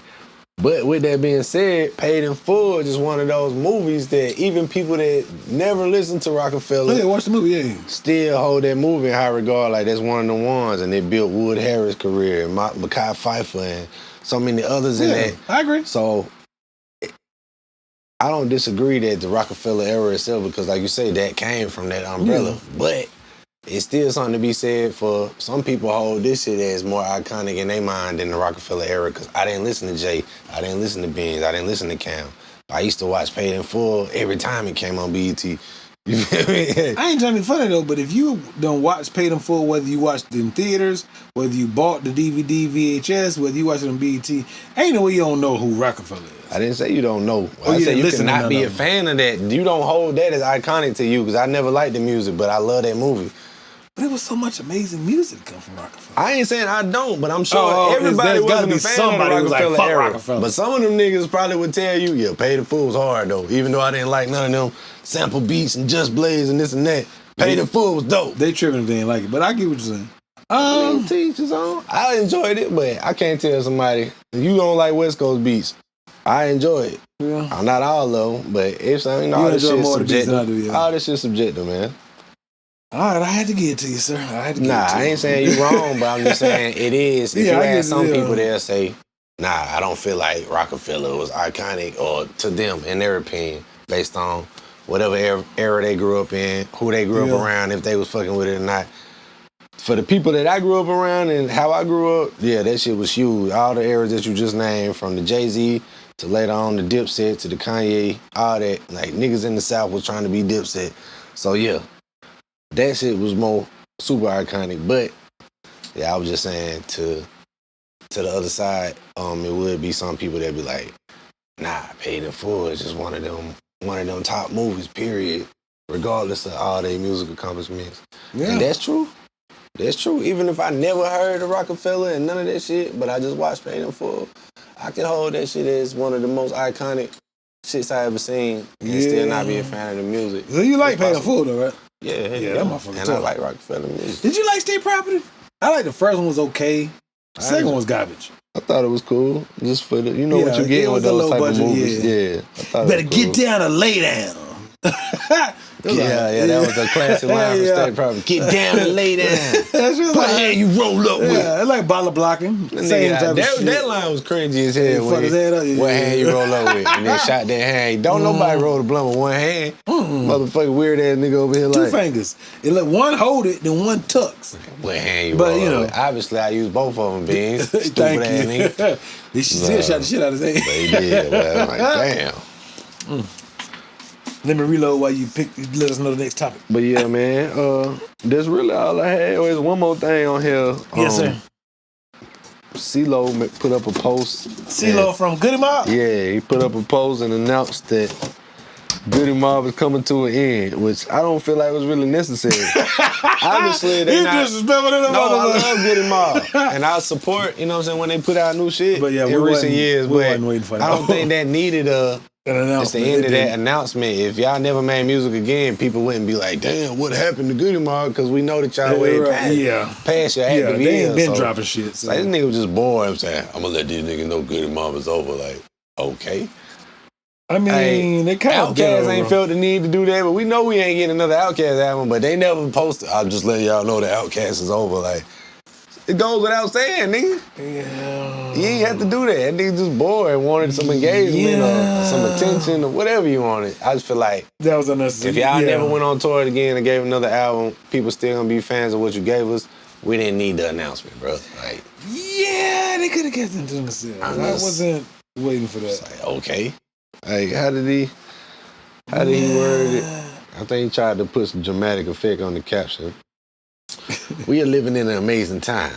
But with that being said, Paid in Full is just one of those movies that even people that never listened to Rockefeller watch the movie, still hold that movie in high regard. Like, that's one of the ones, and they built Wood Harris' career, and Mekhi Phifer, and so many others in that. I agree. So I don't disagree that the Rockefeller era itself, because like you say, that came from that umbrella. But it's still something to be said for some people hold this shit as more iconic in their mind than the Rockefeller era, because I didn't listen to Jay, I didn't listen to Beans, I didn't listen to Cam. I used to watch Paid in Full every time it came on BET. You feel me? I ain't trying to be funny though, but if you don't watch Paid in Full, whether you watched it in theaters, whether you bought the DVD, VHS, whether you watched it on BET, ain't no way you don't know who Rockefeller is. I didn't say you don't know. I said you cannot be a fan of that. You don't hold that as iconic to you, because I never liked the music, but I love that movie. But it was so much amazing music that come from Rockefeller. I ain't saying I don't, but I'm sure everybody wasn't a fan of the Rockefeller era. But some of them niggas probably would tell you, yeah, Paid in Full was hard though. Even though I didn't like none of them sample beats and Just Blaze and this and that. Paid in Full was dope. They tripping if they ain't like it, but I get what you're saying. Teach his own. I enjoyed it, but I can't tell somebody, you don't like West Coast beats. I enjoy it. Yeah. I'm not all of them, but it's, all this shit's subjective. All this shit's subjective, man. All right, I had to get it to you, sir. I ain't saying you wrong, but I'm just saying it is. If you ask some people, they'll say, nah, I don't feel like Rockefeller was iconic, or to them, in their opinion, based on whatever era they grew up in, who they grew up around, if they was fucking with it or not. For the people that I grew up around and how I grew up, yeah, that shit was huge. All the eras that you just named, from the Jay-Z to later on the Dipset to the Kanye, all that. Like, niggas in the South was trying to be Dipset. So, yeah. That shit was more super iconic, but yeah, I was just saying to the other side, it would be some people that be like, nah, Paid in Full is just one of them top movies, period, regardless of all their music accomplishments. Yeah. And that's true. That's true. Even if I never heard of Rockefeller and none of that shit, but I just watched Paid in Full, I can hold that shit as one of the most iconic shits I ever seen and still not be a fan of the music. So you like Paid in Full though, right? Yeah, that motherfucker. And I like Rockefeller music. Did you like State Property? I like the first one was okay. The second one was garbage. I thought it was cool. Just for the, what you get with those type of movies. Yeah. I thought better get down and lay down. That was a classic line from State Property. Get down and lay down. What hand you roll up with? Yeah, it's like baller blocking. Same type of shit. That line was cringy as hell. What hand you roll up with? And then shot that hand. Don't nobody roll the blunt with one hand. Motherfucking weird ass nigga over here Two fingers. It look one hold it, then one tucks. What hand you roll up with? Obviously, I use both of them, Beans. Stupid ass nigga. He still shot the shit out of his hand. They did. Well, I'm like, damn. Let me reload while you let us know the next topic. But yeah, man, that's really all I had. There's one more thing on here. Yes, sir. CeeLo put up a post. CeeLo from Goody Mob? Yeah, he put up a post and announced that Goody Mob is coming to an end, which I don't feel like was really necessary. Obviously, they're not. I love Goody Mob. And I support, you know what I'm saying, when they put out new shit in recent years. But I don't think that needed it's the end of that announcement. If y'all never made music again, people wouldn't be like, damn, what happened to Goody Mob? Because we know that y'all way past your active years. They ain't been dropping shit. So. Like, this nigga was just bored. I'm saying, I'm going to let these niggas know Goody Mob is over. Like, okay. I mean, they kind of Outkast ain't felt the need to do that, but we know we ain't getting another Outkast album, but they never posted. I'm just letting y'all know that Outkast is over. Like, it goes without saying, nigga. Yeah. You ain't have to do that. That nigga just bored and wanted some engagement or some attention or whatever you wanted. I just feel like that was unnecessary. If y'all never went on tour again and gave another album, people still gonna be fans of what you gave us. We didn't need the announcement, bro. Like, yeah, they could have kept it to themselves. I wasn't waiting for that. Like, okay. Like, how did he word it? I think he tried to put some dramatic effect on the caption. We are living in an amazing time.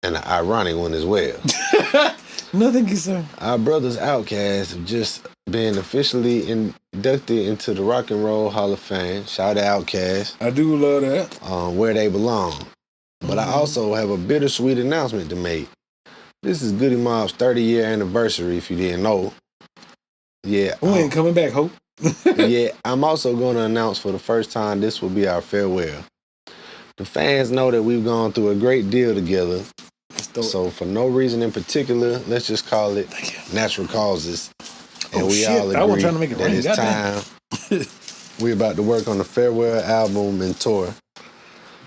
And an ironic one as well. No, thank you, sir. Our brothers Outkast have just been officially inducted into the Rock and Roll Hall of Fame. Shout out Outkast. I do love that. Where they belong. But I also have a bittersweet announcement to make. This is Goody Mob's 30-year anniversary, if you didn't know. Yeah. We ain't coming back, Hope. Yeah, I'm also going to announce for the first time this will be our farewell. The fans know that we've gone through a great deal together. So for no reason in particular, let's just call it natural causes. And we all agree trying to make it that rain. it's time. We're about to work on the farewell album and tour.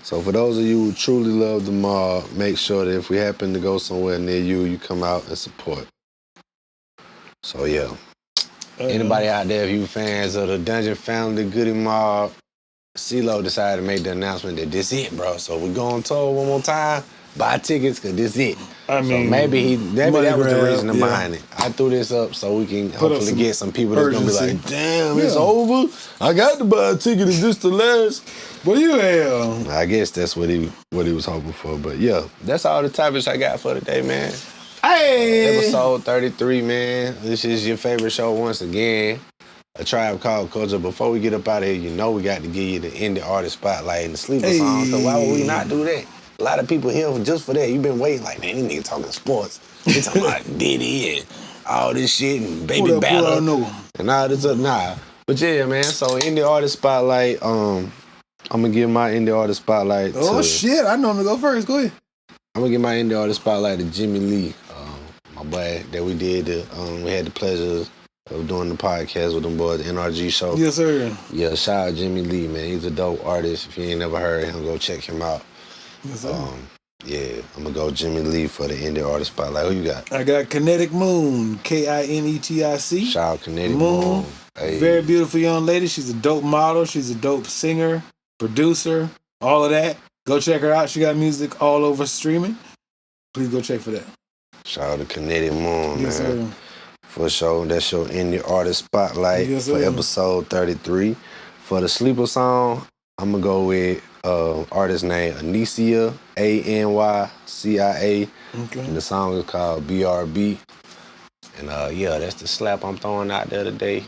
So for those of you who truly love the mob, make sure that if we happen to go somewhere near you, you come out and support. So yeah. Anybody out there, if you fans of the Dungeon Family, the Goody Mob, CeeLo decided to make the announcement that this it, bro. So we go on tour one more time, buy tickets, because this it. I mean, so maybe that was the reason yeah. behind it. I threw this up so we can Put hopefully get some people that's going to be like, damn, it's over? I got to buy a ticket. Is this the last? What you have? I guess that's what he was hoping for. But yeah, that's all the topics I got for today, man. Hey! Episode 33, man. This is your favorite show once again. A Tribe Called Culture. Before we get up out of here, you know we got to give you the indie artist spotlight and the sleeper song. So why would we not do that? A lot of people here just for that. You've been waiting like, man, these niggas talking sports. They talking about Diddy and all this shit and Baby Battle and all this other. Nah. But yeah, man. So indie artist spotlight. I'm gonna give my indie artist spotlight. Oh shit! I know him to go first. Go ahead. I'm gonna give my indie artist spotlight to Jimmy Lee, my boy that we did. We had the pleasure of doing the podcast with them boys, the NRG show. Yes, sir. Yeah, shout out Jimmy Lee, man. He's a dope artist. If you ain't never heard him, go check him out. Yes, sir. Yeah, I'm gonna go Jimmy Lee for the indie artist spotlight. Who you got? I got Kinetic Moon, Kinetic. Shout out Kinetic Moon. Hey. Very beautiful young lady. She's a dope model. She's a dope singer, producer, all of that. Go check her out. She got music all over streaming. Please go check for that. Shout out to Kinetic Moon, yes, man. Sir. For sure, that's your indie artist spotlight for episode 33. For the sleeper song, I'm gonna go with artist name Anicia, ANYCIA. Okay. And the song is called BRB. And yeah, that's the slap I'm throwing out there today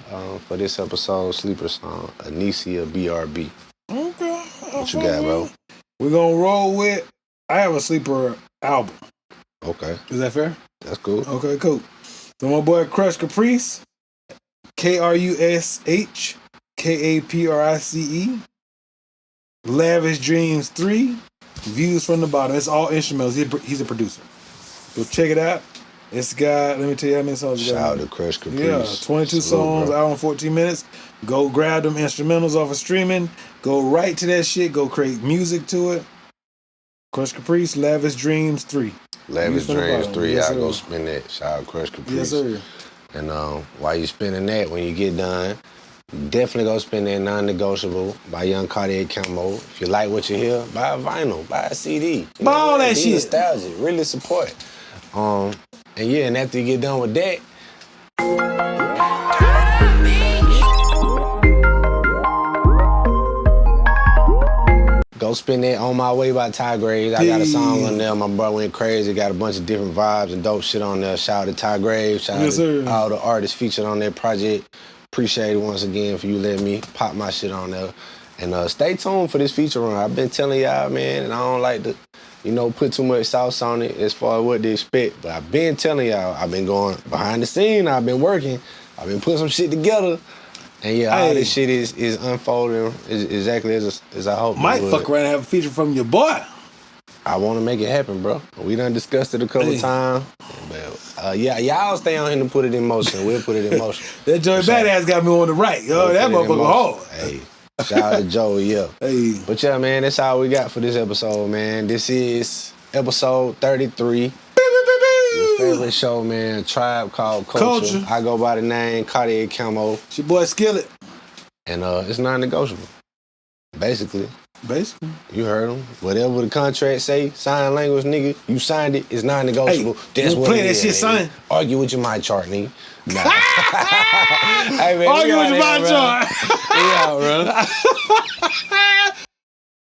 for this episode, sleeper song, Anicia BRB. Okay. What you got, bro? We're gonna roll with, I have a sleeper album. Okay. Is that fair? That's cool. Okay, cool. So my boy Crush Caprice, KRUSHKAPRICE, Lavish Dreams 3, Views from the Bottom. It's all instrumentals. He's a producer. Go check it out. It's got, let me tell you how many songs Shout out to Crush Caprice. Yeah, 22 songs, hour and 14 minutes. Go grab them instrumentals off of streaming. Go right to that shit. Go create music to it. Crush Caprice, Lavish Dreams 3. Lavish Dreams 3, yes, I'll go spin that. Shout out Crush Caprice. Yes, sir. And while you spinning that, when you get done, definitely go spin that Non-Negotiable by Young Cartier Camo. If you like what you hear, buy a vinyl, buy a CD. Buy all that be shit. Nostalgic, really support. And yeah, and after you get done with that, go spin that On My Way by Ty Graves. I got a song on there. My brother went crazy. Got a bunch of different vibes and dope shit on there. Shout out to Ty Graves. Shout out to all the artists featured on that project. Appreciate it once again for you letting me pop my shit on there. And stay tuned for this feature run. I've been telling y'all, man, and I don't like to, put too much sauce on it as far as what to expect. But I've been telling y'all, I've been going behind the scene. I've been working. I've been putting some shit together. And yeah, all this shit is unfolding exactly as I hope. Might fuck around and have a feature from your boy. I want to make it happen, bro. We done discussed it a couple times. But yeah, y'all stay on here to put it in motion. We'll put it in motion. That Joey Badass got me on the right. Yo, that motherfucker hard. Hey, shout out to Joey, yeah. Hey. But yeah, man, that's all we got for this episode, man. This is episode 33. Your favorite show, man, Tribe Called Culture. I go by the name Cartier Camo. It's your boy Skillet. And it's non-negotiable. Basically. You heard him. Whatever the contract say, sign language, nigga, you signed it, it's non-negotiable. Hey, that's what play it that is, shit, nigga. son. Argue with your mic chart, nigga. Nah. Hey, man, argue with your mic chart. We out, bro.